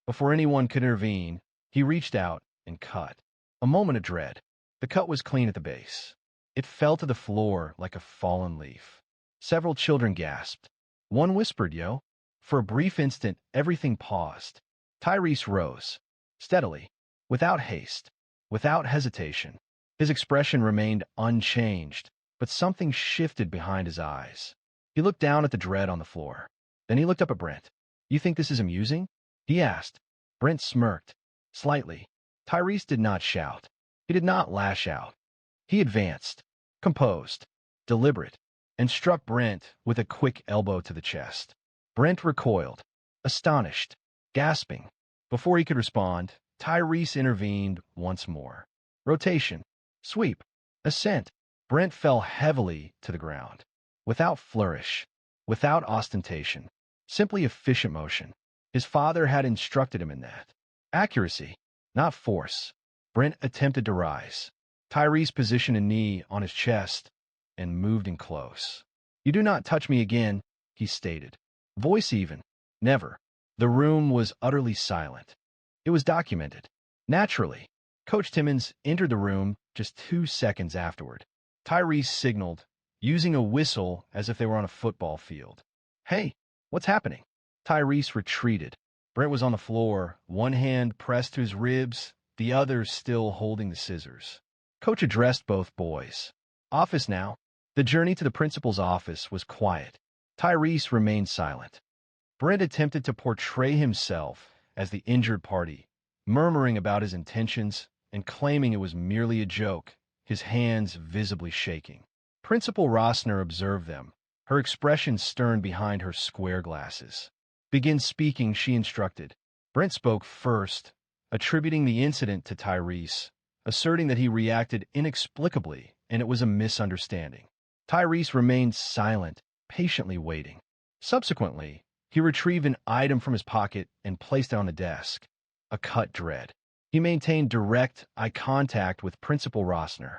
Before anyone could intervene, he reached out and cut. A moment of dread. The cut was clean at the base. It fell to the floor like a fallen leaf. Several children gasped. One whispered, yo. For a brief instant, everything paused. Tyrese rose, steadily, without haste, without hesitation. His expression remained unchanged, but something shifted behind his eyes. He looked down at the dread on the floor. Then he looked up at Brent. You think this is amusing? He asked. Brent smirked, slightly. Tyrese did not shout. He did not lash out. He advanced, composed, deliberate, and struck Brent with a quick elbow to the chest. Brent recoiled, astonished, gasping. Before he could respond, Tyrese intervened once more. Rotation, sweep, ascent. Brent fell heavily to the ground, without flourish, without ostentation, simply efficient motion. His father had instructed him in that. Accuracy, not force. Brent attempted to rise. Tyrese positioned a knee on his chest and moved in close. You do not touch me again, he stated. Voice even. Never. The room was utterly silent. It was documented. Naturally, Coach Timmons entered the room just 2 seconds afterward. Tyrese signaled, using a whistle as if they were on a football field. Hey, what's happening? Tyrese retreated. Brent was on the floor, one hand pressed to his ribs, the other still holding the scissors. Coach addressed both boys. Office now. The journey to the principal's office was quiet. Tyrese remained silent. Brent attempted to portray himself as the injured party, murmuring about his intentions and claiming it was merely a joke, his hands visibly shaking. Principal Rossner observed them, her expression stern behind her square glasses. Begin speaking, she instructed. Brent spoke first, attributing the incident to Tyrese, asserting that he reacted inexplicably and it was a misunderstanding. Tyrese remained silent, patiently waiting. Subsequently, he retrieved an item from his pocket and placed it on the desk, a cut dread. He maintained direct eye contact with Principal Rossner.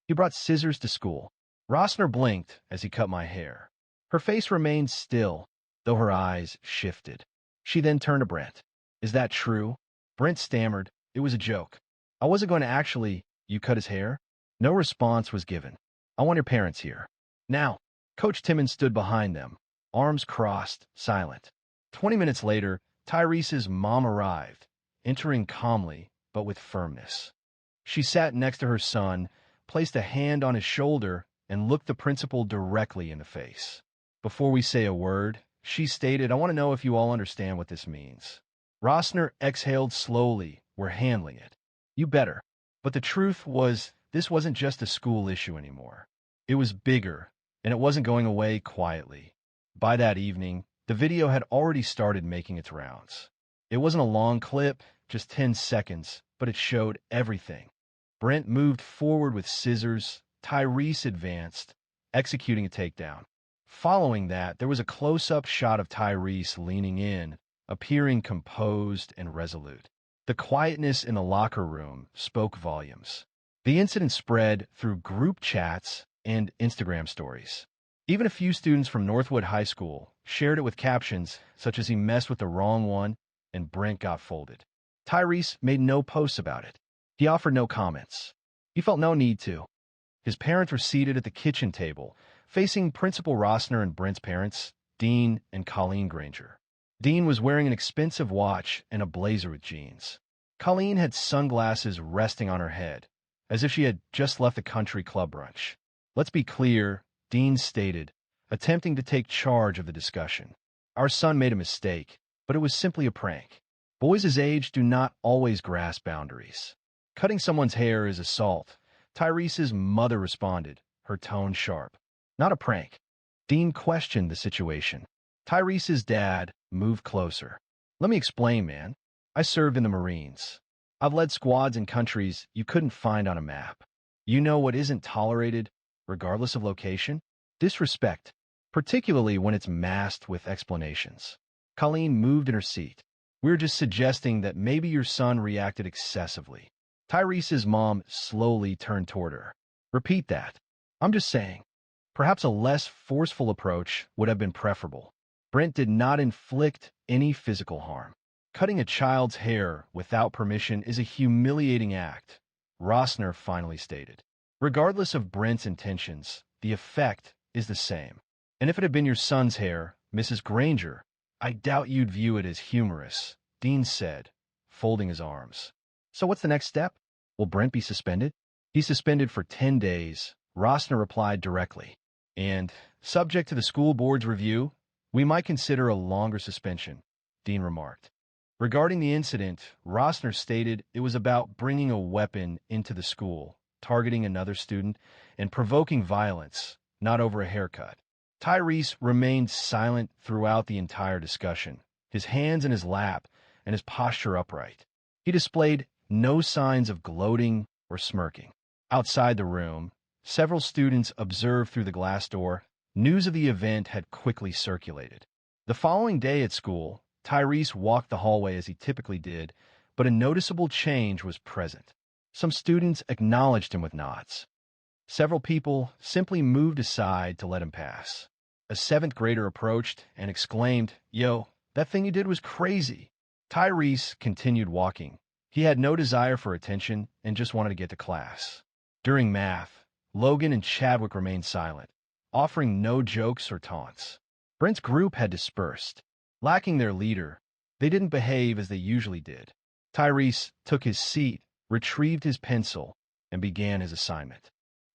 He brought scissors to school. Rossner blinked as he cut my hair. Her face remained still, though her eyes shifted. She then turned to Brent. Is that true? Brent stammered. It was a joke. I wasn't going to actually. You cut his hair? No response was given. I want your parents here. Now. Coach Timmons stood behind them, arms crossed, silent. 20 minutes later, Tyrese's mom arrived, entering calmly, but with firmness. She sat next to her son, placed a hand on his shoulder, and looked the principal directly in the face. Before we say a word, she stated, I want to know if you all understand what this means. Rossner exhaled slowly. We're handling it. You better. But the truth was, this wasn't just a school issue anymore. It was bigger, and it wasn't going away quietly. By that evening, the video had already started making its rounds. It wasn't a long clip, just 10 seconds, but it showed everything. Brent moved forward with scissors. Tyrese advanced, executing a takedown. Following that, there was a close-up shot of Tyrese leaning in, appearing composed and resolute. The quietness in the locker room spoke volumes. The incident spread through group chats and Instagram stories. Even a few students from Northwood High School shared it with captions such as he messed with the wrong one and Brent got folded. Tyrese made no posts about it. He offered no comments. He felt no need to. His parents were seated at the kitchen table, facing Principal Rossner and Brent's parents, Dean and Colleen Granger. Dean was wearing an expensive watch and a blazer with jeans. Colleen had sunglasses resting on her head, as if she had just left a country club brunch. Let's be clear, Dean stated, attempting to take charge of the discussion. Our son made a mistake, but it was simply a prank. Boys his age do not always grasp boundaries. Cutting someone's hair is assault. Tyrese's mother responded, her tone sharp. Not a prank. Dean questioned the situation. Tyrese's dad moved closer. Let me explain, man. I served in the Marines. I've led squads in countries you couldn't find on a map. You know what isn't tolerated, regardless of location? Disrespect, particularly when it's masked with explanations. Colleen moved in her seat. We're just suggesting that maybe your son reacted excessively. Tyrese's mom slowly turned toward her. Repeat that. I'm just saying. Perhaps a less forceful approach would have been preferable. Brent did not inflict any physical harm. Cutting a child's hair without permission is a humiliating act, Rossner finally stated. Regardless of Brent's intentions, the effect is the same. And if it had been your son's hair, Mrs. Granger, I doubt you'd view it as humorous, Dean said, folding his arms. So what's the next step? Will Brent be suspended? He's suspended for 10 days, Rossner replied directly. And, subject to the school board's review, we might consider a longer suspension, Dean remarked. Regarding the incident, Rossner stated it was about bringing a weapon into the school, targeting another student, and provoking violence, not over a haircut. Tyrese remained silent throughout the entire discussion, his hands in his lap and his posture upright. He displayed no signs of gloating or smirking. Outside the room, several students observed through the glass door. News of the event had quickly circulated. The following day at school, Tyrese walked the hallway as he typically did, but a noticeable change was present. Some students acknowledged him with nods. Several people simply moved aside to let him pass. A seventh grader approached and exclaimed, "Yo, that thing you did was crazy." Tyrese continued walking. He had no desire for attention and just wanted to get to class. During math, Logan and Chadwick remained silent, offering no jokes or taunts. Brent's group had dispersed. Lacking their leader, they didn't behave as they usually did. Tyrese took his seat, retrieved his pencil, and began his assignment.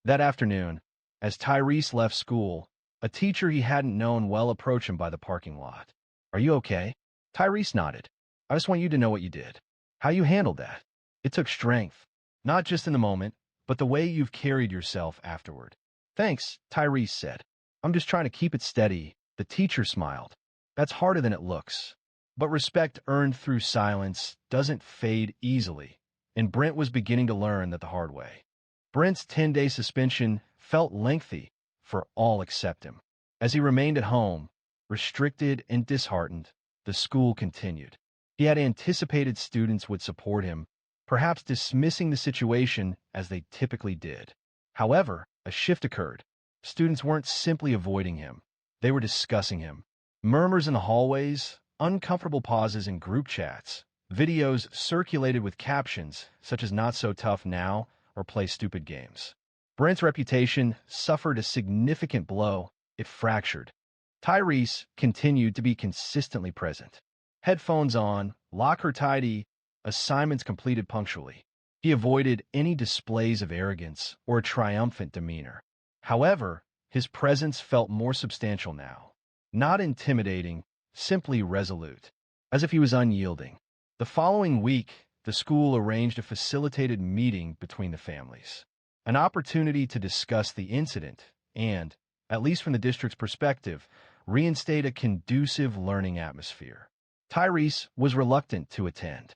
That afternoon, as Tyrese left school, a teacher he hadn't known well approached him by the parking lot. "Are you okay?" Tyrese nodded. "I just want you to know what you did. How you handled that. It took strength, not just in the moment, but the way you've carried yourself afterward." "Thanks," Tyrese said. "I'm just trying to keep it steady." The teacher smiled. "That's harder than it looks." But respect earned through silence doesn't fade easily, and Brent was beginning to learn that the hard way. Brent's 10-day suspension felt lengthy for all except him. As he remained at home, restricted and disheartened, the school continued. He had anticipated students would support him, perhaps dismissing the situation as they typically did. However, a shift occurred. Students weren't simply avoiding him. They were discussing him. Murmurs in the hallways, uncomfortable pauses in group chats, videos circulated with captions such as "Not so tough now" or "Play stupid games." Brent's reputation suffered a significant blow. It fractured. Tyrese continued to be consistently present. Headphones on, locker tidy, assignments completed punctually. He avoided any displays of arrogance or a triumphant demeanor. However, his presence felt more substantial now. Not intimidating, simply resolute, as if he was unyielding. The following week, the school arranged a facilitated meeting between the families. An opportunity to discuss the incident and, at least from the district's perspective, reinstate a conducive learning atmosphere. Tyrese was reluctant to attend.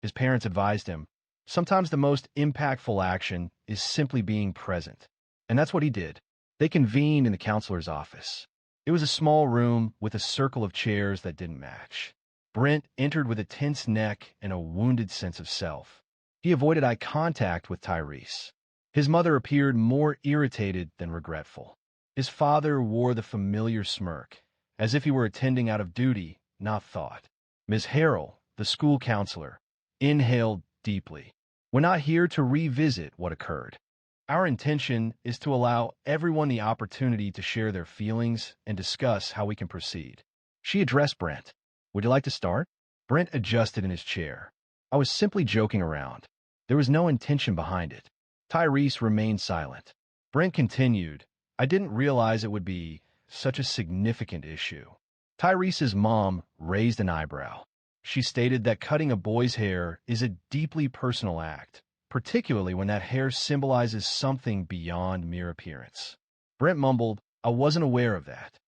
His parents advised him, sometimes the most impactful action is simply being present. And that's what he did. They convened in the counselor's office. It was a small room with a circle of chairs that didn't match. Brent entered with a tense neck and a wounded sense of self. He avoided eye contact with Tyrese. His mother appeared more irritated than regretful. His father wore the familiar smirk, as if he were attending out of duty, not thought. Ms. Harrell, the school counselor, inhaled deeply. "We're not here to revisit what occurred. Our intention is to allow everyone the opportunity to share their feelings and discuss how we can proceed. She addressed Brent. Would you like to start? Brent adjusted in his chair. I was simply joking around. There was no intention behind it. Tyrese remained silent. Brent continued. I didn't realize it would be such a significant issue. Tyrese's mom raised an eyebrow. She stated that cutting a boy's hair is a deeply personal act, particularly when that hair symbolizes something beyond mere appearance. Brent mumbled, I wasn't aware of that.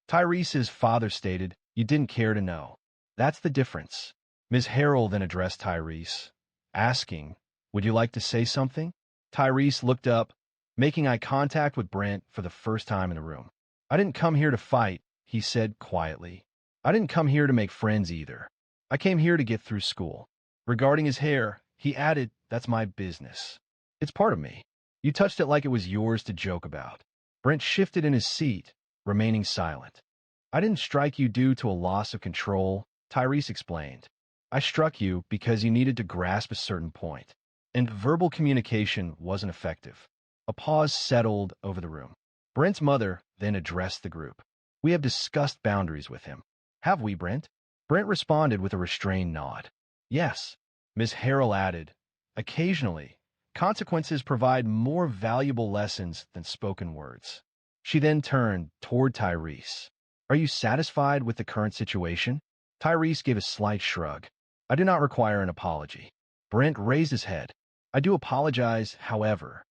Tyrese's father stated, you didn't care to know. That's the difference. Ms. Harrell then addressed Tyrese, asking, would you like to say something? Tyrese looked up, making eye contact with Brent for the first time in the room. I didn't come here to fight, he said quietly. I didn't come here to make friends either. I came here to get through school. Regarding his hair, he added, that's my business. It's part of me. You touched it like it was yours to joke about. Brent shifted in his seat, remaining silent. I didn't strike you due to a loss of control, Tyrese explained. I struck you because you needed to grasp a certain point, and verbal communication wasn't effective. A pause settled over the room. Brent's mother then addressed the group. We have discussed boundaries with him. Have we, Brent? Brent responded with a restrained nod. Yes. Ms. Harrell added, occasionally, consequences provide more valuable lessons than spoken words. She then turned toward Tyrese. Are you satisfied with the current situation? Tyrese gave a slight shrug. I do not require an apology. Brent raised his head. I do apologize, however.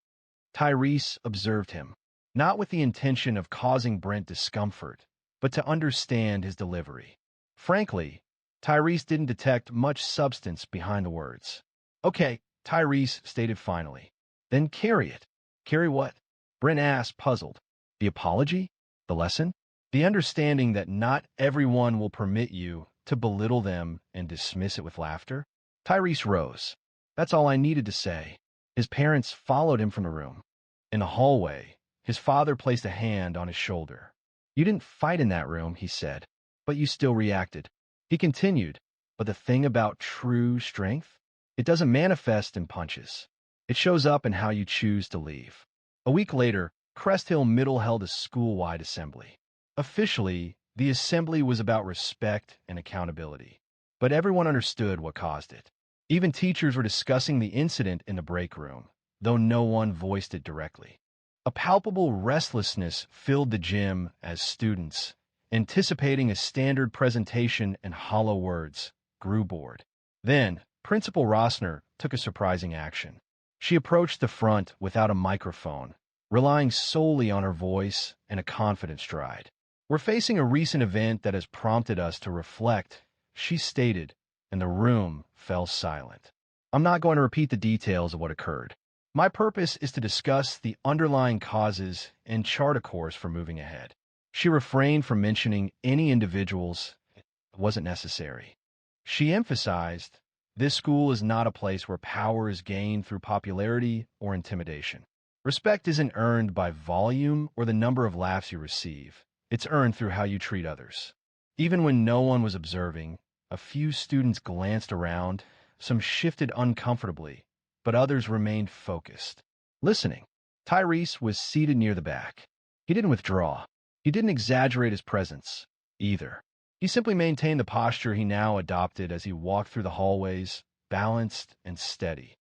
Tyrese observed him, not with the intention of causing Brent discomfort, but to understand his delivery. Frankly, Tyrese didn't detect much substance behind the words. Okay, Tyrese stated finally. Then carry it. Carry what? Brent asked, puzzled. The apology? The lesson? The understanding that not everyone will permit you to belittle them and dismiss it with laughter? Tyrese rose. That's all I needed to say. His parents followed him from the room. In the hallway, his father placed a hand on his shoulder. You didn't fight in that room, he said, but you still reacted. He continued, but the thing about true strength? It doesn't manifest in punches. It shows up in how you choose to leave. A week later, Crest Hill Middle held a school-wide assembly. Officially, the assembly was about respect and accountability, but everyone understood what caused it. Even teachers were discussing the incident in the break room, though no one voiced it directly. A palpable restlessness filled the gym as students, anticipating a standard presentation and hollow words, grew bored. Then, Principal Rossner took a surprising action. She approached the front without a microphone, relying solely on her voice and a confident stride. We're facing a recent event that has prompted us to reflect, she stated, and the room fell silent. I'm not going to repeat the details of what occurred. My purpose is to discuss the underlying causes and chart a course for moving ahead. She refrained from mentioning any individuals. It wasn't necessary. She emphasized, this school is not a place where power is gained through popularity or intimidation. Respect isn't earned by volume or the number of laughs you receive. It's earned through how you treat others. Even when no one was observing, a few students glanced around, some shifted uncomfortably, but others remained focused. Listening. Tyrese was seated near the back. He didn't withdraw. He didn't exaggerate his presence, either. He simply maintained the posture he now adopted as he walked through the hallways, balanced and steady.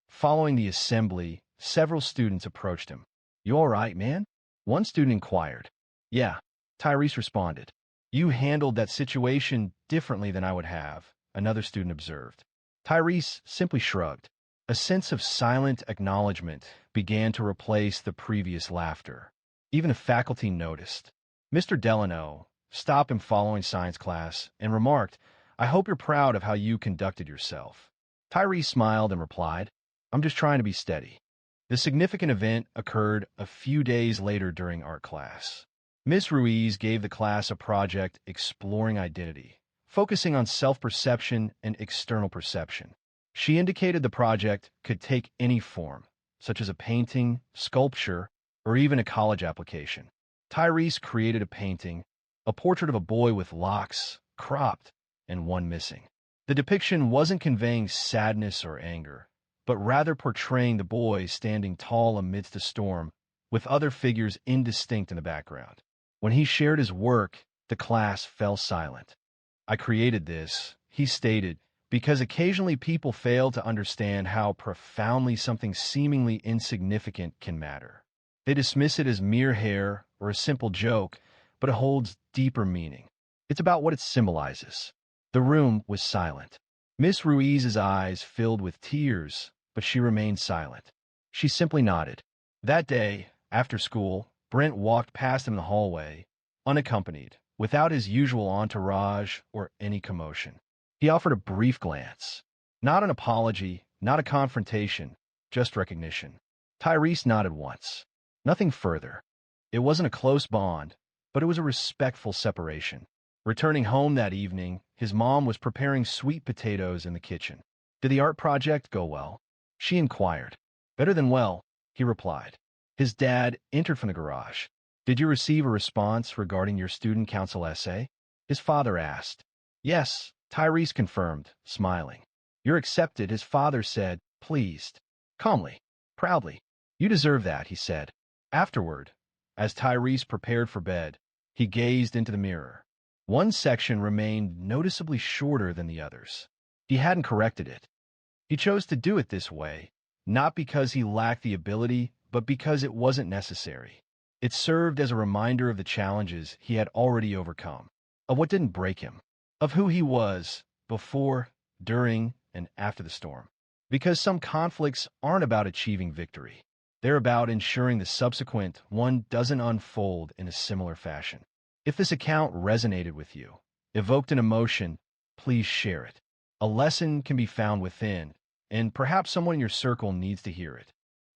Following the assembly, several students approached him. You all right, man? One student inquired. Yeah, Tyrese responded. You handled that situation differently than I would have, another student observed. Tyrese simply shrugged. A sense of silent acknowledgement began to replace the previous laughter. Even the faculty noticed. Mr. Delano stopped him following science class and remarked, I hope you're proud of how you conducted yourself. Tyrese smiled and replied, I'm just trying to be steady. The significant event occurred a few days later during art class. Ms. Ruiz gave the class a project exploring identity, focusing on self-perception and external perception. She indicated the project could take any form, such as a painting, sculpture, or even a college application. Tyrese created a painting, a portrait of a boy with locks, cropped, and one missing. The depiction wasn't conveying sadness or anger, but rather portraying the boy standing tall amidst a storm, with other figures indistinct in the background. When he shared his work, the class fell silent. I created this, he stated, because occasionally people fail to understand how profoundly something seemingly insignificant can matter. They dismiss it as mere hair or a simple joke, but it holds deeper meaning. It's about what it symbolizes. The room was silent. Miss Ruiz's eyes filled with tears, but she remained silent. She simply nodded. That day, after school, Brent walked past him in the hallway, unaccompanied, without his usual entourage or any commotion. He offered a brief glance. Not an apology, not a confrontation, just recognition. Tyrese nodded once. Nothing further. It wasn't a close bond, but it was a respectful separation. Returning home that evening, his mom was preparing sweet potatoes in the kitchen. Did the art project go well? She inquired. Better than well, he replied. His dad entered from the garage. Did you receive a response regarding your student council essay? His father asked. Yes, Tyrese confirmed, smiling. You're accepted, his father said, pleased. Calmly, proudly. You deserve that, he said. Afterward, as Tyrese prepared for bed, he gazed into the mirror. One section remained noticeably shorter than the others. He hadn't corrected it. He chose to do it this way, not because he lacked the ability, but because it wasn't necessary. It served as a reminder of the challenges he had already overcome, of what didn't break him, of who he was before, during, and after the storm. Because some conflicts aren't about achieving victory. They're about ensuring the subsequent one doesn't unfold in a similar fashion. If this account resonated with you, evoked an emotion, please share it. A lesson can be found within, and perhaps someone in your circle needs to hear it.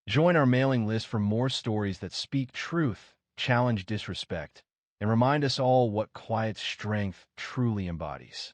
Join our mailing list for more stories that speak truth, challenge disrespect, and remind us all what quiet strength truly embodies.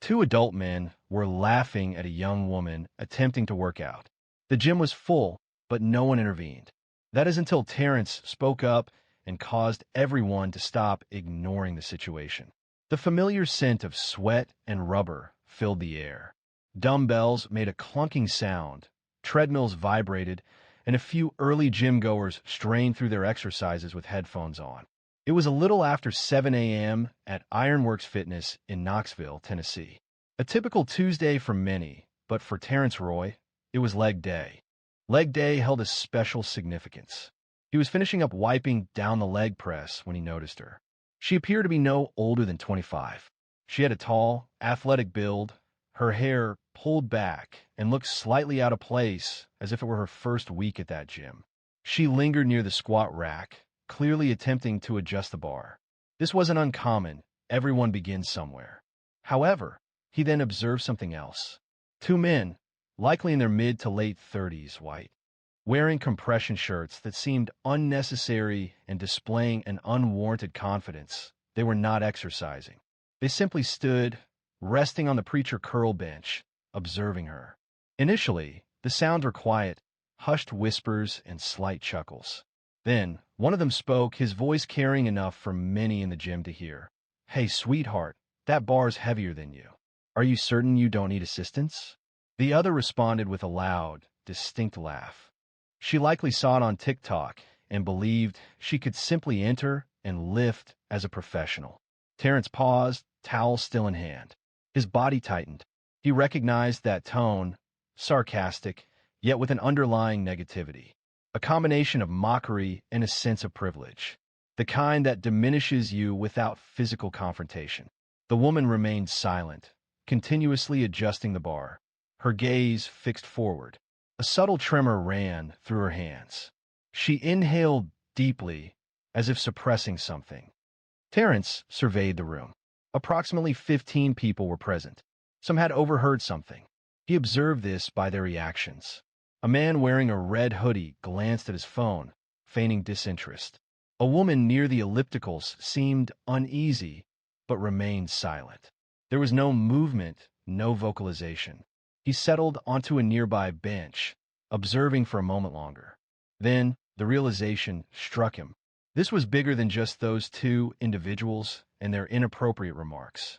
Two adult men were laughing at a young woman attempting to work out. The gym was full, but no one intervened. That is until Terrence spoke up and caused everyone to stop ignoring the situation. The familiar scent of sweat and rubber filled the air. Dumbbells made a clunking sound, treadmills vibrated, and a few early gym-goers strained through their exercises with headphones on. It was a little after 7 a.m. at Ironworks Fitness in Knoxville, Tennessee. A typical Tuesday for many, but for Terrence Roy, it was leg day. Leg day held a special significance. He was finishing up wiping down the leg press when he noticed her. She appeared to be no older than 25. She had a tall, athletic build, her hair pulled back, and looked slightly out of place, as if it were her first week at that gym. She lingered near the squat rack, clearly attempting to adjust the bar. This wasn't uncommon. Everyone begins somewhere. However, he then observed something else. Two men, likely in their mid to late 30s, white, wearing compression shirts that seemed unnecessary and displaying an unwarranted confidence. They were not exercising. They simply stood, resting on the preacher curl bench, observing her. Initially, the sounds were quiet, hushed whispers and slight chuckles. Then, one of them spoke, his voice carrying enough for many in the gym to hear. Hey, sweetheart, that bar's heavier than you. Are you certain you don't need assistance? The other responded with a loud, distinct laugh. She likely saw it on TikTok and believed she could simply enter and lift as a professional. Terrence paused, towel still in hand. His body tightened. He recognized that tone, sarcastic, yet with an underlying negativity. A combination of mockery and a sense of privilege. The kind that diminishes you without physical confrontation. The woman remained silent, continuously adjusting the bar, her gaze fixed forward. A subtle tremor ran through her hands. She inhaled deeply, as if suppressing something. Terrence surveyed the room. Approximately 15 people were present. Some had overheard something. He observed this by their reactions. A man wearing a red hoodie glanced at his phone, feigning disinterest. A woman near the ellipticals seemed uneasy, but remained silent. There was no movement, no vocalization. He settled onto a nearby bench, observing for a moment longer. Then, the realization struck him. This was bigger than just those two individuals and their inappropriate remarks.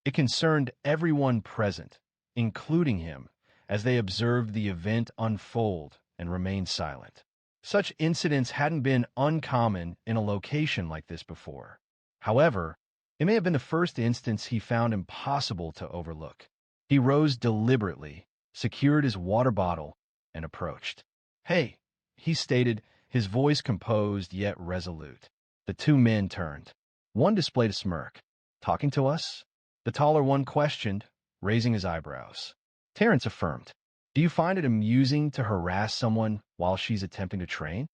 It concerned everyone present, including him, as they observed the event unfold and remained silent. Such incidents hadn't been uncommon in a location like this before. However, it may have been the first instance he found impossible to overlook. He rose deliberately, secured his water bottle, and approached. "Hey," he stated, his voice composed yet resolute. The two men turned. One displayed a smirk. "Talking to us?" The taller one questioned, raising his eyebrows. Terrence affirmed. "Do you find it amusing to harass someone while she's attempting to train?"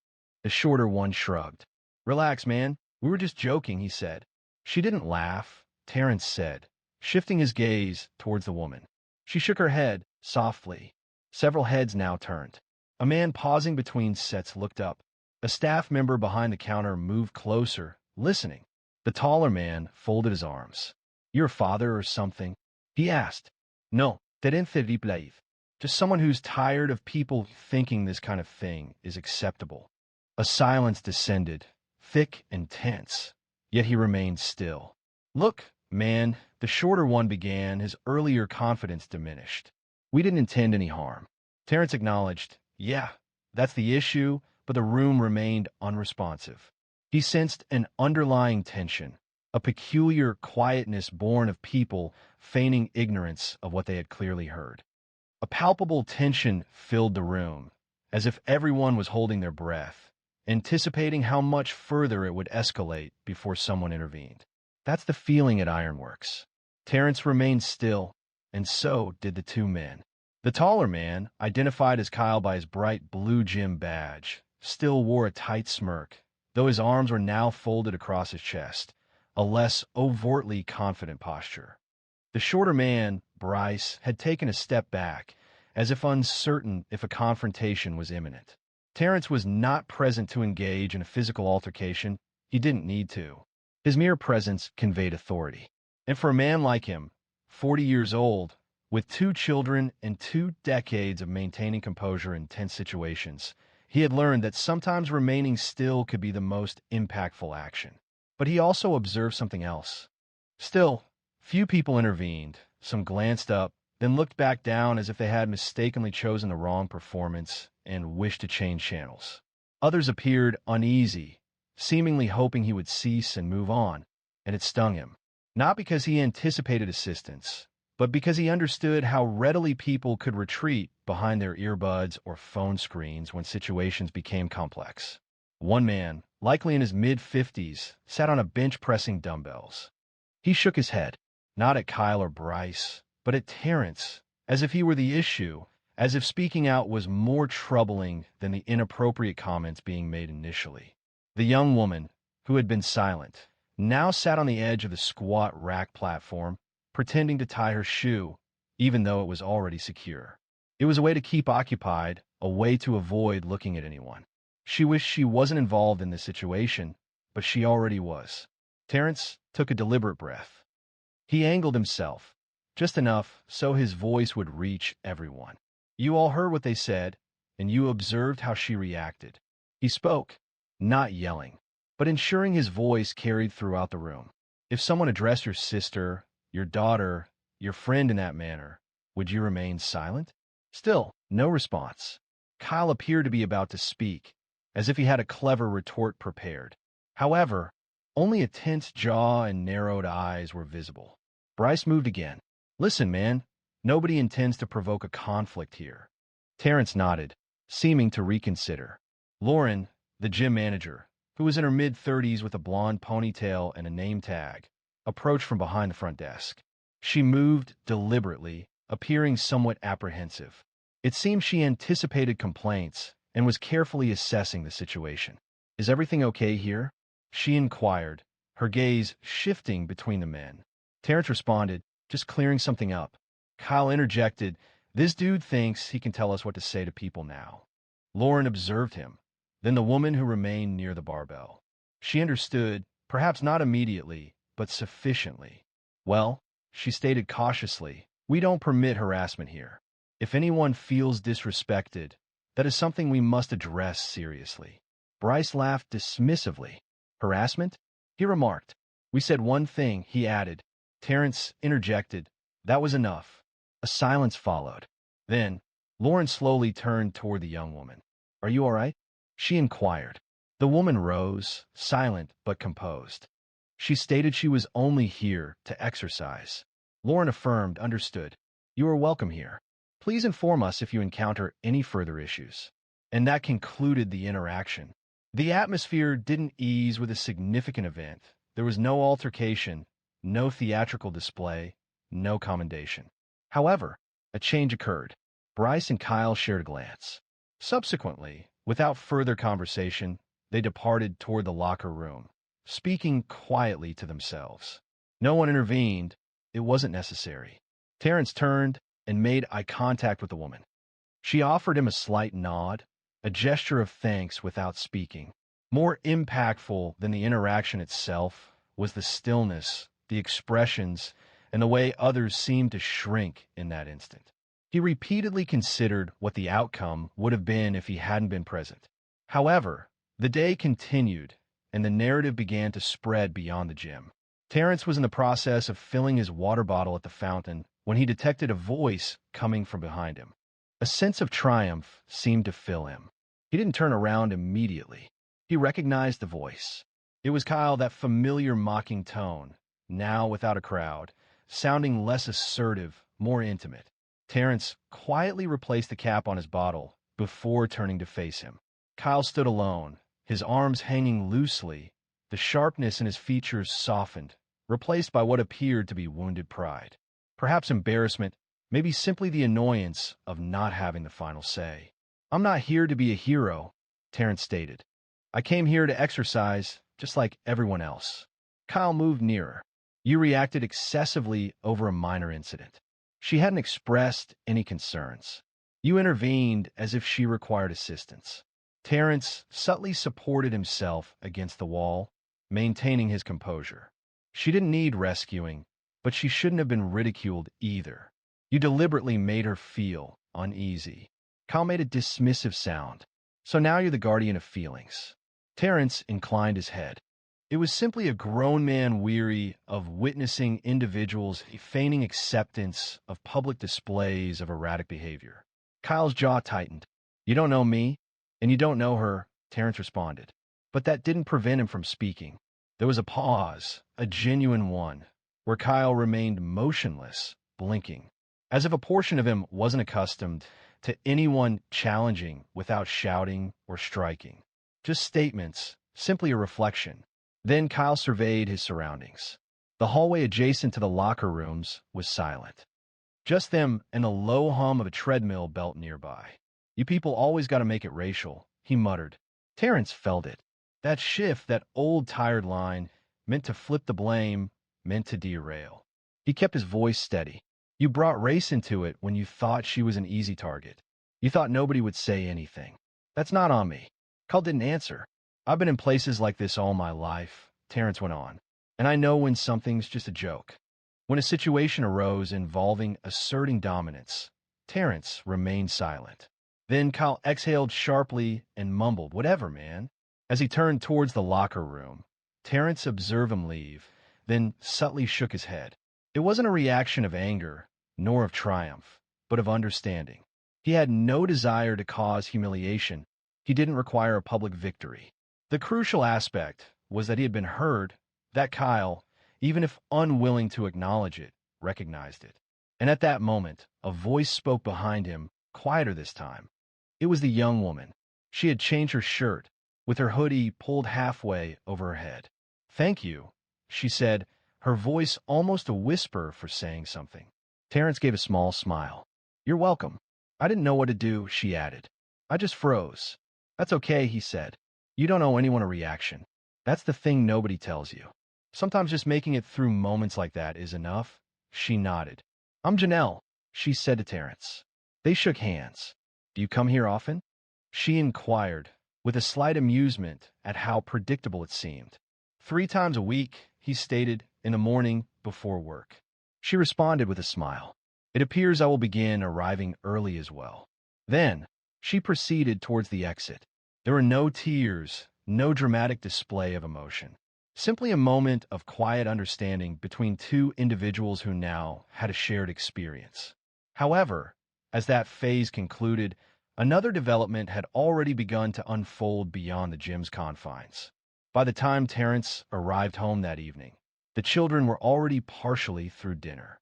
The shorter one shrugged. "Relax, man. We were just joking," he said. "She didn't laugh," Terrence said, shifting his gaze towards the woman. She shook her head softly. Several heads now turned. A man pausing between sets looked up. A staff member behind the counter moved closer, listening. The taller man folded his arms. "Your father or something?" he asked. "No, just someone who's tired of people thinking this kind of thing is acceptable." A silence descended, thick and tense, yet he remained still. "Look, man," the shorter one began, his earlier confidence diminished. "We didn't intend any harm." Terrence acknowledged, "Yeah, that's the issue," but the room remained unresponsive. He sensed an underlying tension, a peculiar quietness born of people feigning ignorance of what they had clearly heard. A palpable tension filled the room, as if everyone was holding their breath, anticipating how much further it would escalate before someone intervened. That's the feeling at Ironworks. Terrence remained still, and so did the two men. The taller man, identified as Kyle by his bright blue gym badge, still wore a tight smirk, though his arms were now folded across his chest, a less overtly confident posture. The shorter man, Bryce, had taken a step back, as if uncertain if a confrontation was imminent. Terrence was not present to engage in a physical altercation. He didn't need to. His mere presence conveyed authority. And for a man like him, 40 years old, with 2 children and 2 decades of maintaining composure in tense situations, he had learned that sometimes remaining still could be the most impactful action. But he also observed something else. Still, few people intervened. Some glanced up, then looked back down as if they had mistakenly chosen the wrong performance and wished to change channels. Others appeared uneasy, seemingly hoping he would cease and move on, and it stung him. Not because he anticipated assistance, but because he understood how readily people could retreat behind their earbuds or phone screens when situations became complex. One man, likely in his mid-50s, sat on a bench pressing dumbbells. He shook his head, not at Kyle or Bryce, but at Terrence, as if he were the issue, as if speaking out was more troubling than the inappropriate comments being made initially. The young woman, who had been silent, now sat on the edge of the squat rack platform, pretending to tie her shoe, even though it was already secure. It was a way to keep occupied, a way to avoid looking at anyone. She wished she wasn't involved in this situation, but she already was. Terrence took a deliberate breath. He angled himself, just enough so his voice would reach everyone. "You all heard what they said, and you observed how she reacted." He spoke, not yelling, but ensuring his voice carried throughout the room. If someone addressed your sister, your daughter, your friend in that manner, would you remain silent? Still, no response. Kyle appeared to be about to speak, as if he had a clever retort prepared. However, only a tense jaw and narrowed eyes were visible. Bryce moved again. "Listen, man, nobody intends to provoke a conflict here." Terrence nodded, seeming to reconsider. Lauren, the gym manager, who was in her mid-30s with a blonde ponytail and a name tag, approached from behind the front desk. She moved deliberately, appearing somewhat apprehensive. It seemed she anticipated complaints and was carefully assessing the situation. "Is everything okay here?" she inquired, her gaze shifting between the men. Terrence responded, "Just clearing something up." Kyle interjected, "This dude thinks he can tell us what to say to people now." Lauren observed him, then the woman who remained near the barbell. She understood, perhaps not immediately, but sufficiently. "Well," she stated cautiously, "we don't permit harassment here. If anyone feels disrespected, that is something we must address seriously." Bryce laughed dismissively. "Harassment?" he remarked. "We said one thing," he added. Terrence interjected. "That was enough." A silence followed. Then, Lauren slowly turned toward the young woman. Are you all right? She inquired. The woman rose, silent but composed. She stated she was only here to exercise. Lauren affirmed, understood. You are welcome here. Please inform us if you encounter any further issues. And that concluded the interaction. The atmosphere didn't ease with a significant event. There was no altercation, no theatrical display, no commendation. However, a change occurred. Bryce and Kyle shared a glance. Subsequently, without further conversation, they departed toward the locker room, speaking quietly to themselves. No one intervened. It wasn't necessary. Terrence turned and made eye contact with the woman. She offered him a slight nod, a gesture of thanks without speaking. More impactful than the interaction itself was the stillness, the expressions, and the way others seemed to shrink in that instant. He repeatedly considered what the outcome would have been if he hadn't been present. However, the day continued, and the narrative began to spread beyond the gym. Terrence was in the process of filling his water bottle at the fountain when he detected a voice coming from behind him. A sense of triumph seemed to fill him. He didn't turn around immediately. He recognized the voice. It was Kyle, that familiar mocking tone, now without a crowd, sounding less assertive, more intimate. Terrence quietly replaced the cap on his bottle before turning to face him. Kyle stood alone, his arms hanging loosely, the sharpness in his features softened, replaced by what appeared to be wounded pride. Perhaps embarrassment, maybe simply the annoyance of not having the final say. I'm not here to be a hero, Terrence stated. I came here to exercise, just like everyone else. Kyle moved nearer. You reacted excessively over a minor incident. She hadn't expressed any concerns. You intervened as if she required assistance. Terrence subtly supported himself against the wall, maintaining his composure. She didn't need rescuing, but she shouldn't have been ridiculed either. You deliberately made her feel uneasy. Kyle made a dismissive sound. So now you're the guardian of feelings. Terrence inclined his head. It was simply a grown man weary of witnessing individuals feigning acceptance of public displays of erratic behavior. Kyle's jaw tightened. You don't know me, and you don't know her, Terrence responded. But that didn't prevent him from speaking. There was a pause, a genuine one, where Kyle remained motionless, blinking, as if a portion of him wasn't accustomed to anyone challenging without shouting or striking. Just statements, simply a reflection. Then Kyle surveyed his surroundings. The hallway adjacent to the locker rooms was silent. Just them and the low hum of a treadmill belt nearby. You people always got to make it racial, he muttered. Terrence felt it. That shift, that old tired line, meant to flip the blame, meant to derail. He kept his voice steady. You brought race into it when you thought she was an easy target. You thought nobody would say anything. That's not on me. Kyle didn't answer. I've been in places like this all my life, Terrence went on, and I know when something's just a joke. When a situation arose involving asserting dominance, Terrence remained silent. Then Kyle exhaled sharply and mumbled, whatever, man. As he turned towards the locker room, Terrence observed him leave, then subtly shook his head. It wasn't a reaction of anger, nor of triumph, but of understanding. He had no desire to cause humiliation. He didn't require a public victory. The crucial aspect was that he had been heard, that Kyle, even if unwilling to acknowledge it, recognized it. And at that moment, a voice spoke behind him, quieter this time. It was the young woman. She had changed her shirt, with her hoodie pulled halfway over her head. Thank you, she said, her voice almost a whisper for saying something. Terrence gave a small smile. You're welcome. I didn't know what to do, she added. I just froze. That's okay, he said. You don't owe anyone a reaction. That's the thing nobody tells you. Sometimes just making it through moments like that is enough. She nodded. I'm Janelle, she said to Terrence. They shook hands. Do you come here often? She inquired, with a slight amusement at how predictable it seemed. 3 times a week, he stated, in the morning before work. She responded with a smile. It appears I will begin arriving early as well. Then, she proceeded towards the exit. There were no tears, no dramatic display of emotion. Simply a moment of quiet understanding between two individuals who now had a shared experience. However, As that phase concluded, another development had already begun to unfold beyond the gym's confines. By the time Terrence arrived home that evening, the children were already partially through dinner.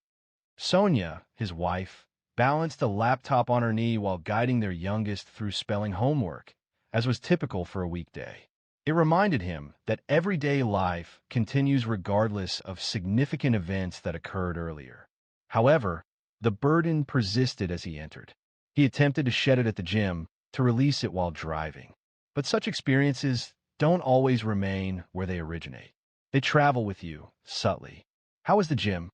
Sonia, his wife, balanced a laptop on her knee while guiding their youngest through spelling homework, as was typical for a weekday. It reminded him that everyday life continues regardless of significant events that occurred earlier. However, the burden persisted as he entered. He attempted to shed it at the gym, to release it while driving. But such experiences don't always remain where they originate. They travel with you, subtly. How was the gym?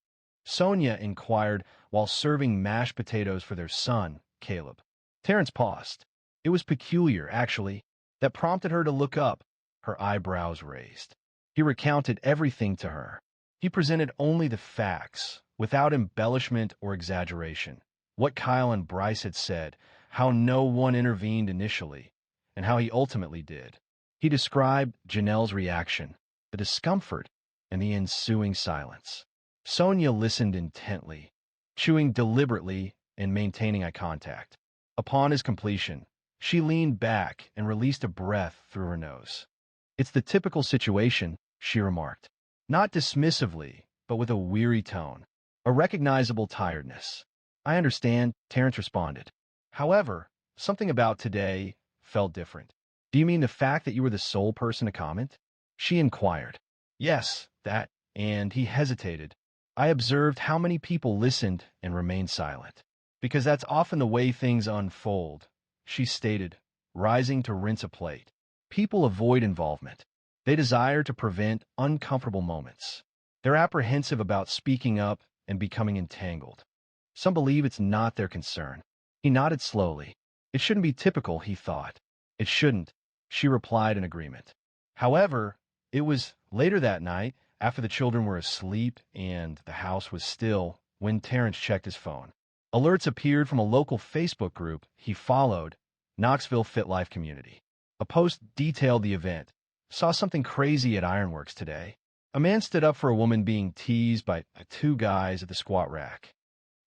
Sonia inquired while serving mashed potatoes for their son, Caleb. Terrence paused. It was peculiar, actually, that prompted her to look up, her eyebrows raised. He recounted everything to her. He presented only the facts, without embellishment or exaggeration. What Kyle and Bryce had said, how no one intervened initially, and how he ultimately did. He described Janelle's reaction, the discomfort, and the ensuing silence. Sonia listened intently, chewing deliberately and maintaining eye contact. Upon his completion, she leaned back and released a breath through her nose. "It's the typical situation," she remarked, not dismissively, but with a weary tone, a recognizable tiredness. "I understand," Terrence responded. However, something about today felt different. "Do you mean the fact that you were the sole person to comment?" she inquired. "Yes, that," and he hesitated. "I observed how many people listened and remained silent. Because that's often the way things unfold," she stated, rising to rinse a plate. "People avoid involvement. They desire to prevent uncomfortable moments. They're apprehensive about speaking up and becoming entangled. Some believe it's not their concern." He nodded slowly. "It shouldn't be typical," he thought. "It shouldn't," she replied in agreement. However, it was later that night, after the children were asleep and the house was still, when Terrence checked his phone. Alerts appeared from a local Facebook group he followed, Knoxville Fit Life Community. A post detailed the event. "Saw something crazy at Ironworks today. A man stood up for a woman being teased by two guys at the squat rack.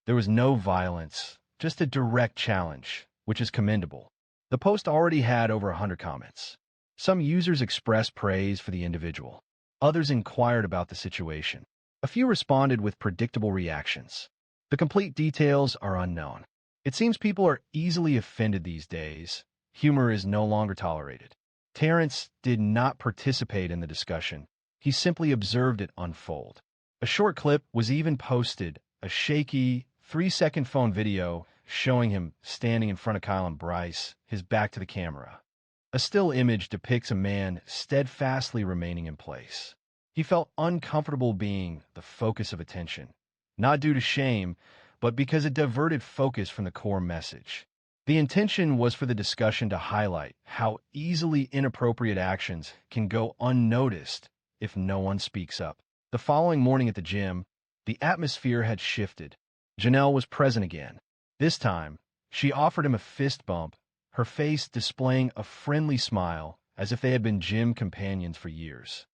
There was no violence, just a direct challenge, which is commendable." The post already had over 100 comments. Some users expressed praise for the individual. Others inquired about the situation. A few responded with predictable reactions. The complete details are unknown. It seems people are easily offended these days. Humor is no longer tolerated. Terrence did not participate in the discussion. He simply observed it unfold. A short clip was even posted, a shaky, 3-second phone video showing him standing in front of Kyle and Bryce, his back to the camera. A still image depicts a man steadfastly remaining in place. He felt uncomfortable being the focus of attention, not due to shame, but because it diverted focus from the core message. The intention was for the discussion to highlight how easily inappropriate actions can go unnoticed if no one speaks up. The following morning at the gym, the atmosphere had shifted. Janelle was present again. This time, she offered him a fist bump, her face displaying a friendly smile as if they had been gym companions for years.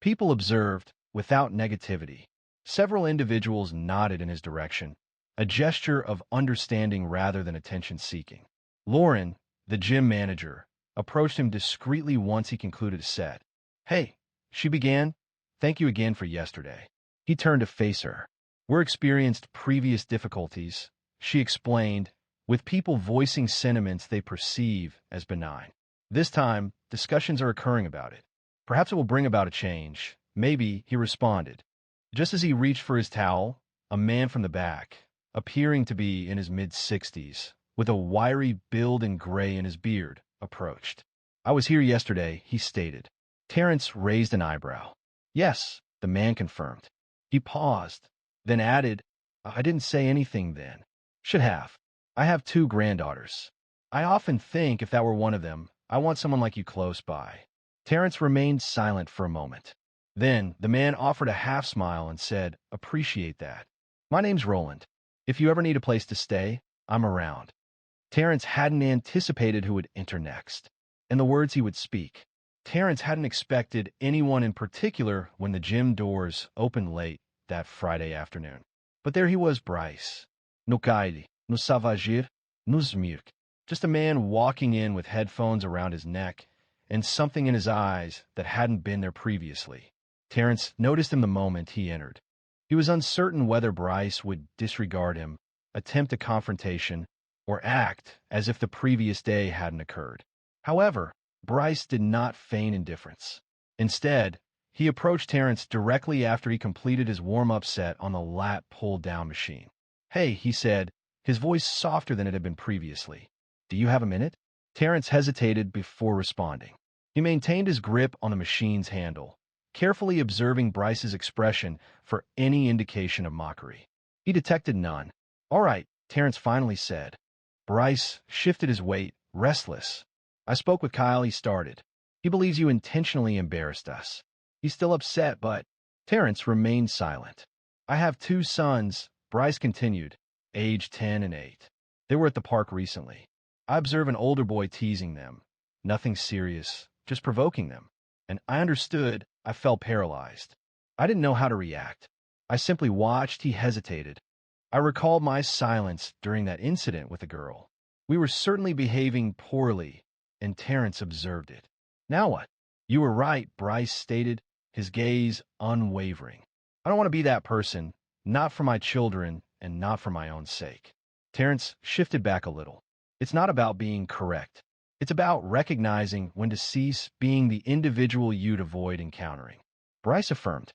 People observed, without negativity. Several individuals nodded in his direction, a gesture of understanding rather than attention-seeking. Lauren, the gym manager, approached him discreetly once he concluded a set. "Hey," she began, "thank you again for yesterday." He turned to face her. "We're experienced previous difficulties," she explained, "with people voicing sentiments they perceive as benign. This time, discussions are occurring about it. Perhaps it will bring about a change. Maybe," he responded. Just as he reached for his towel, a man from the back, appearing to be in his mid-60s, with a wiry build and gray in his beard, approached. "I was here yesterday," he stated. Terrence raised an eyebrow. "Yes," the man confirmed. He paused, then added, "I didn't say anything then. Should have. I have 2 granddaughters. I often think if that were one of them, I want someone like you close by." Terrence remained silent for a moment. Then the man offered a half smile and said, "Appreciate that. My name's Roland. If you ever need a place to stay, I'm around." Terrence hadn't anticipated who would enter next, and the words he would speak. Terrence hadn't expected anyone in particular when the gym doors opened late that Friday afternoon. But there he was, Bryce. "No caile, no savagir," Nuzmuk. Just a man walking in with headphones around his neck and something in his eyes that hadn't been there previously. Terrence noticed him the moment he entered. He was uncertain whether Bryce would disregard him, attempt a confrontation, or act as if the previous day hadn't occurred. However, Bryce did not feign indifference. Instead, he approached Terrence directly after he completed his warm-up set on the lat pull-down machine. "Hey," he said, his voice softer than it had been previously. "Do you have a minute?" Terrence hesitated before responding. He maintained his grip on the machine's handle, carefully observing Bryce's expression for any indication of mockery. He detected none. "All right," Terrence finally said. Bryce shifted his weight, restless. "I spoke with Kyle," he started. "He believes you intentionally embarrassed us. He's still upset, but—" Terrence remained silent. "I have 2 sons," Bryce continued, aged 10 and 8. "They were at the park recently. I observe an older boy teasing them. Nothing serious, just provoking them. And I understood. I felt paralyzed. I didn't know how to react. I simply watched." He hesitated. "I recalled my silence during that incident with the girl. We were certainly behaving poorly, and Terrence observed it." "Now what?" "You were right," Bryce stated, his gaze unwavering. "I don't want to be that person, not for my children and not for my own sake." Terrence shifted back a little. "It's not about being correct. It's about recognizing when to cease being the individual you'd avoid encountering." Bryce affirmed.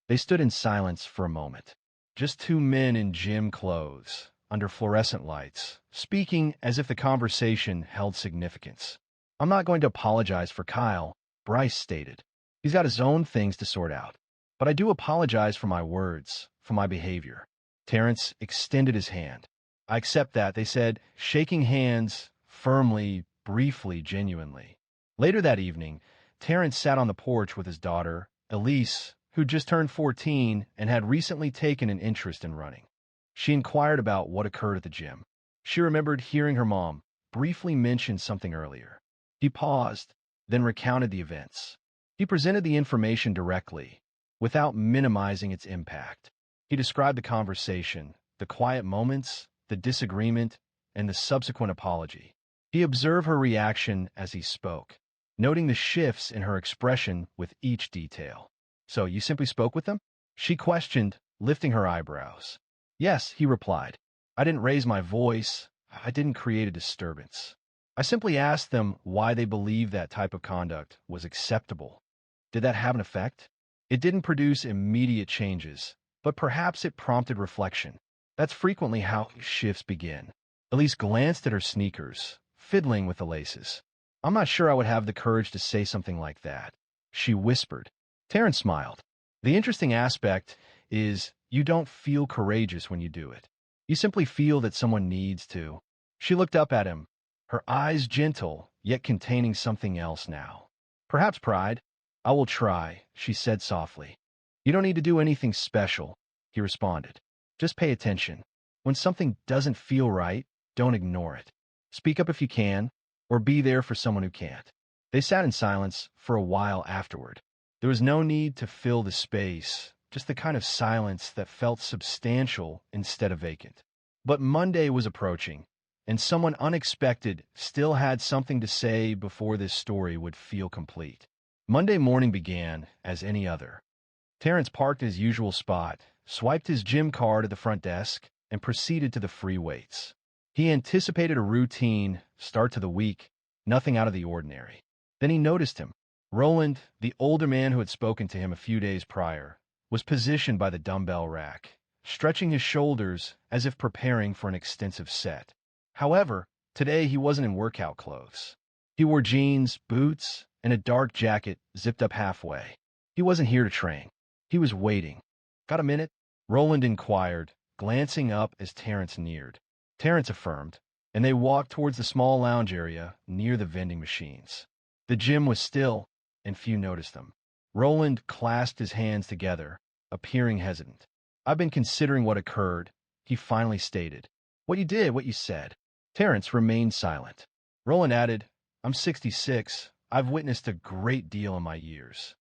They stood in silence for a moment. Just 2 men in gym clothes, under fluorescent lights, speaking as if the conversation held significance. "I'm not going to apologize for Kyle," Bryce stated. "He's got his own things to sort out. But I do apologize for my words, for my behavior." Terrence extended his hand. "I accept that," they said, shaking hands firmly, briefly, genuinely. Later that evening, Terrence sat on the porch with his daughter, Elise, who'd just turned 14 and had recently taken an interest in running. She inquired about what occurred at the gym. She remembered hearing her mom briefly mention something earlier. He paused, then recounted the events. He presented the information directly, without minimizing its impact. He described the conversation, the quiet moments, the disagreement, and the subsequent apology. He observed her reaction as he spoke, noting the shifts in her expression with each detail. "So you simply spoke with them?" she questioned, lifting her eyebrows. "Yes," he replied. "I didn't raise my voice. I didn't create a disturbance. I simply asked them why they believed that type of conduct was acceptable. Did that have an effect? It didn't produce immediate changes, but perhaps it prompted reflection. That's frequently how shifts begin." Elise glanced at her sneakers, fiddling with the laces. "I'm not sure I would have the courage to say something like that," she whispered. Terrence smiled. "The interesting aspect is you don't feel courageous when you do it. You simply feel that someone needs to." She looked up at him, her eyes gentle, yet containing something else now. "Perhaps pride." "I will try," she said softly. "You don't need to do anything special," he responded. "Just pay attention. When something doesn't feel right, don't ignore it. Speak up if you can, or be there for someone who can't." They sat in silence for a while afterward. There was no need to fill the space, just the kind of silence that felt substantial instead of vacant. But Monday was approaching, and someone unexpected still had something to say before this story would feel complete. Monday morning began as any other. Terrence parked his usual spot, swiped his gym card at the front desk, and proceeded to the free weights. He anticipated a routine start to the week, nothing out of the ordinary. Then he noticed him. Roland, the older man who had spoken to him a few days prior, was positioned by the dumbbell rack, stretching his shoulders as if preparing for an extensive set. However, today he wasn't in workout clothes. He wore jeans, boots, and a dark jacket zipped up halfway. He wasn't here to train. He was waiting. "Got a minute?" Roland inquired, glancing up as Terrence neared. Terrence affirmed, and they walked towards the small lounge area near the vending machines. The gym was still, and few noticed them. Roland clasped his hands together, appearing hesitant. "I've been considering what occurred," he finally stated. "What you did, what you said." Terrence remained silent. Roland added, "I'm 66. I've witnessed a great deal in my years.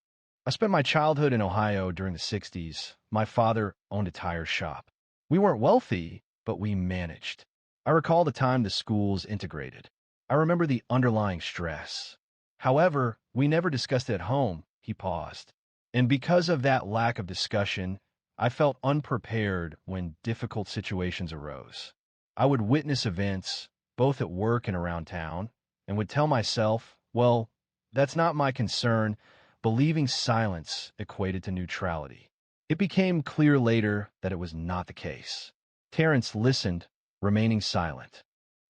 I spent my childhood in Ohio during the 60s. My father owned a tire shop. We weren't wealthy, but we managed. I recall the time the schools integrated. I remember the underlying stress. However, we never discussed it at home, he paused. And because of that lack of discussion, I felt unprepared when difficult situations arose. I would witness events, both at work and around town, and would tell myself, well, that's not my concern, believing silence equated to neutrality. It became clear later that it was not the case. Terrence listened, remaining silent.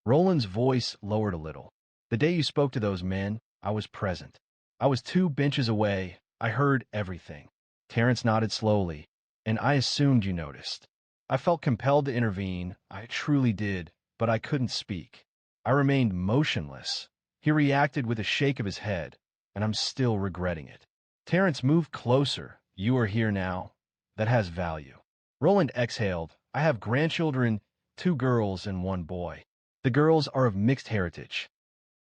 Roland's voice lowered a little. The day you spoke to those men, I was present. I was 2 benches away. I heard everything. Terrence nodded slowly, and I assumed you noticed. I felt compelled to intervene. I truly did, but I couldn't speak. I remained motionless. He reacted with a shake of his head, and I'm still regretting it. Terrence moved closer. You are here now. That has value. Roland exhaled. I have grandchildren, 2 girls and 1 boy. The girls are of mixed heritage.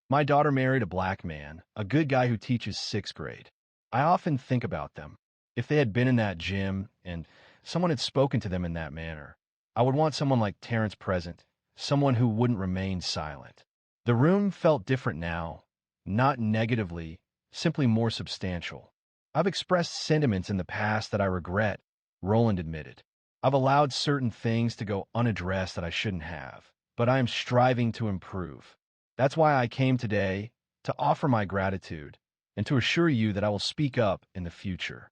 My daughter married a black man, a good guy who teaches 6th grade. I often think about them. If they had been in that gym and someone had spoken to them in that manner, I would want someone like Terrence present, someone who wouldn't remain silent. The room felt different now, not negatively, simply more substantial. I've expressed sentiments in the past that I regret, Roland admitted. I've allowed certain things to go unaddressed that I shouldn't have, but I am striving to improve. That's why I came today, to offer my gratitude and to assure you that I will speak up in the future.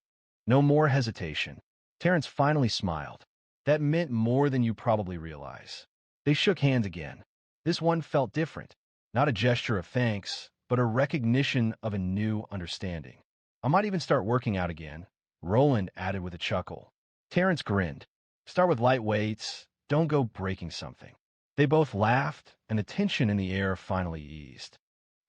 No more hesitation. Terrence finally smiled. That meant more than you probably realize. They shook hands again. This one felt different. Not a gesture of thanks, but a recognition of a new understanding. I might even start working out again, Roland added with a chuckle. Terrence grinned. Start with light weights. Don't go breaking something. They both laughed, and the tension in the air finally eased.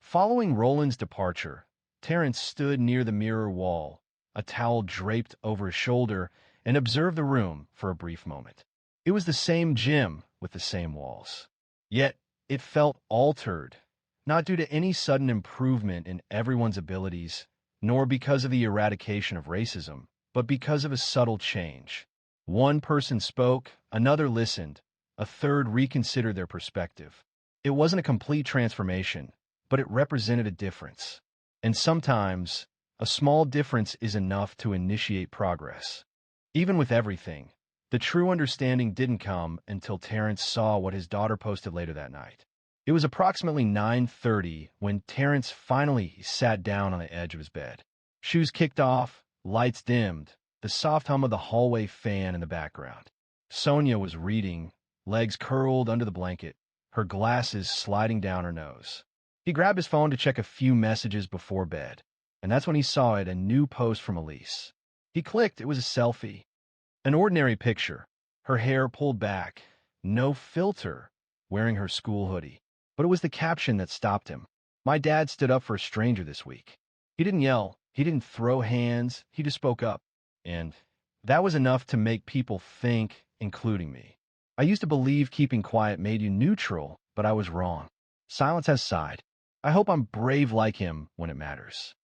Following Roland's departure, Terrence stood near the mirror wall, a towel draped over his shoulder, and observed the room for a brief moment. It was the same gym with the same walls. Yet, it felt altered, not due to any sudden improvement in everyone's abilities, nor because of the eradication of racism, but because of a subtle change. One person spoke, another listened, a third reconsidered their perspective. It wasn't a complete transformation, but it represented a difference. And sometimes, a small difference is enough to initiate progress. Even with everything, the true understanding didn't come until Terrence saw what his daughter posted later that night. It was approximately 9:30 when Terrence finally sat down on the edge of his bed. Shoes kicked off, lights dimmed, the soft hum of the hallway fan in the background. Sonia was reading, legs curled under the blanket, her glasses sliding down her nose. He grabbed his phone to check a few messages before bed, and that's when he saw a new post from Elise. He clicked. It was a selfie. An ordinary picture, her hair pulled back, no filter, wearing her school hoodie. But it was the caption that stopped him. My dad stood up for a stranger this week. He didn't yell, he didn't throw hands, he just spoke up. And that was enough to make people think, including me. I used to believe keeping quiet made you neutral, but I was wrong. Silence has side. I hope I'm brave like him when it matters.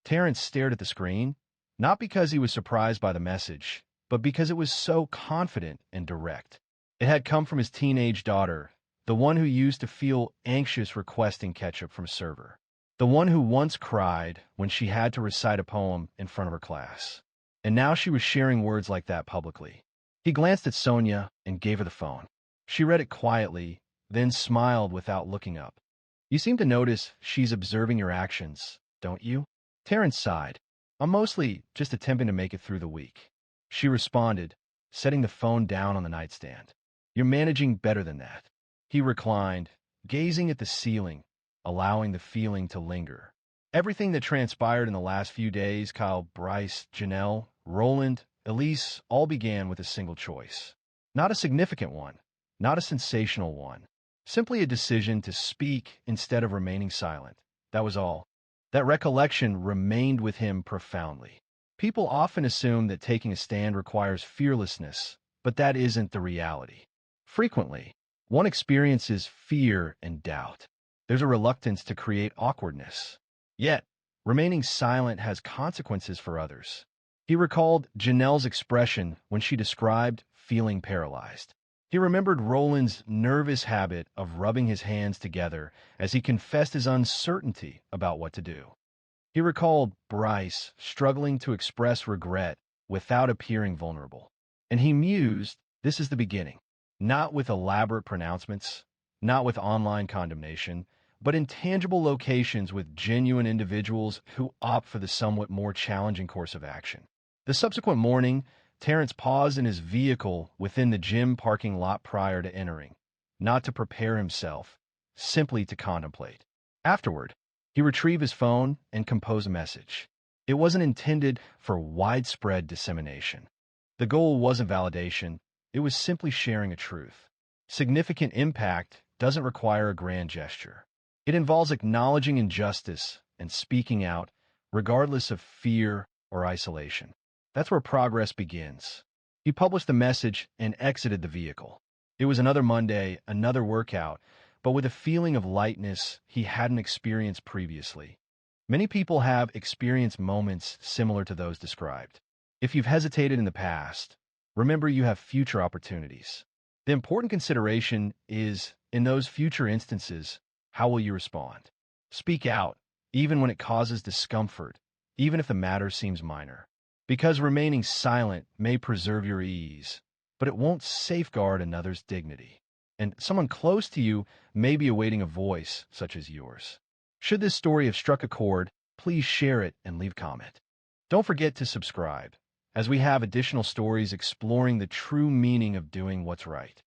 Terrence stared at the screen, not because he was surprised by the message, but because it was so confident and direct. It had come from his teenage daughter, the one who used to feel anxious requesting ketchup from a server, the one who once cried when she had to recite a poem in front of her class. And now she was sharing words like that publicly. He glanced at Sonia and gave her the phone. She read it quietly, then smiled without looking up. You seem to notice she's observing your actions, don't you? Terrence sighed. I'm mostly just attempting to make it through the week. She responded, setting the phone down on the nightstand. You're managing better than that. He reclined, gazing at the ceiling, allowing the feeling to linger. Everything that transpired in the last few days, Kyle, Bryce, Janelle, Roland, Elise, all began with a single choice. Not a significant one, not a sensational one. Simply a decision to speak instead of remaining silent. That was all. That recollection remained with him profoundly. People often assume that taking a stand requires fearlessness, but that isn't the reality. Frequently, one experiences fear and doubt. There's a reluctance to create awkwardness. Yet, remaining silent has consequences for others. He recalled Janelle's expression when she described feeling paralyzed. He remembered Roland's nervous habit of rubbing his hands together as he confessed his uncertainty about what to do. He recalled Bryce struggling to express regret without appearing vulnerable. And he mused, this is the beginning, not with elaborate pronouncements, not with online condemnation, but in tangible locations with genuine individuals who opt for the somewhat more challenging course of action. The subsequent morning, Terrence paused in his vehicle within the gym parking lot prior to entering, not to prepare himself, simply to contemplate. Afterward, he retrieved his phone and composed a message. It wasn't intended for widespread dissemination. The goal wasn't validation, it was simply sharing a truth. Significant impact doesn't require a grand gesture. It involves acknowledging injustice and speaking out, regardless of fear or isolation. That's where progress begins. He published the message and exited the vehicle. It was another Monday, another workout, but with a feeling of lightness he hadn't experienced previously. Many people have experienced moments similar to those described. If you've hesitated in the past, remember you have future opportunities. The important consideration is, in those future instances, how will you respond? Speak out, even when it causes discomfort, even if the matter seems minor. Because remaining silent may preserve your ease, but it won't safeguard another's dignity. And someone close to you may be awaiting a voice such as yours. Should this story have struck a chord, please share it and leave a comment. Don't forget to subscribe, as we have additional stories exploring the true meaning of doing what's right.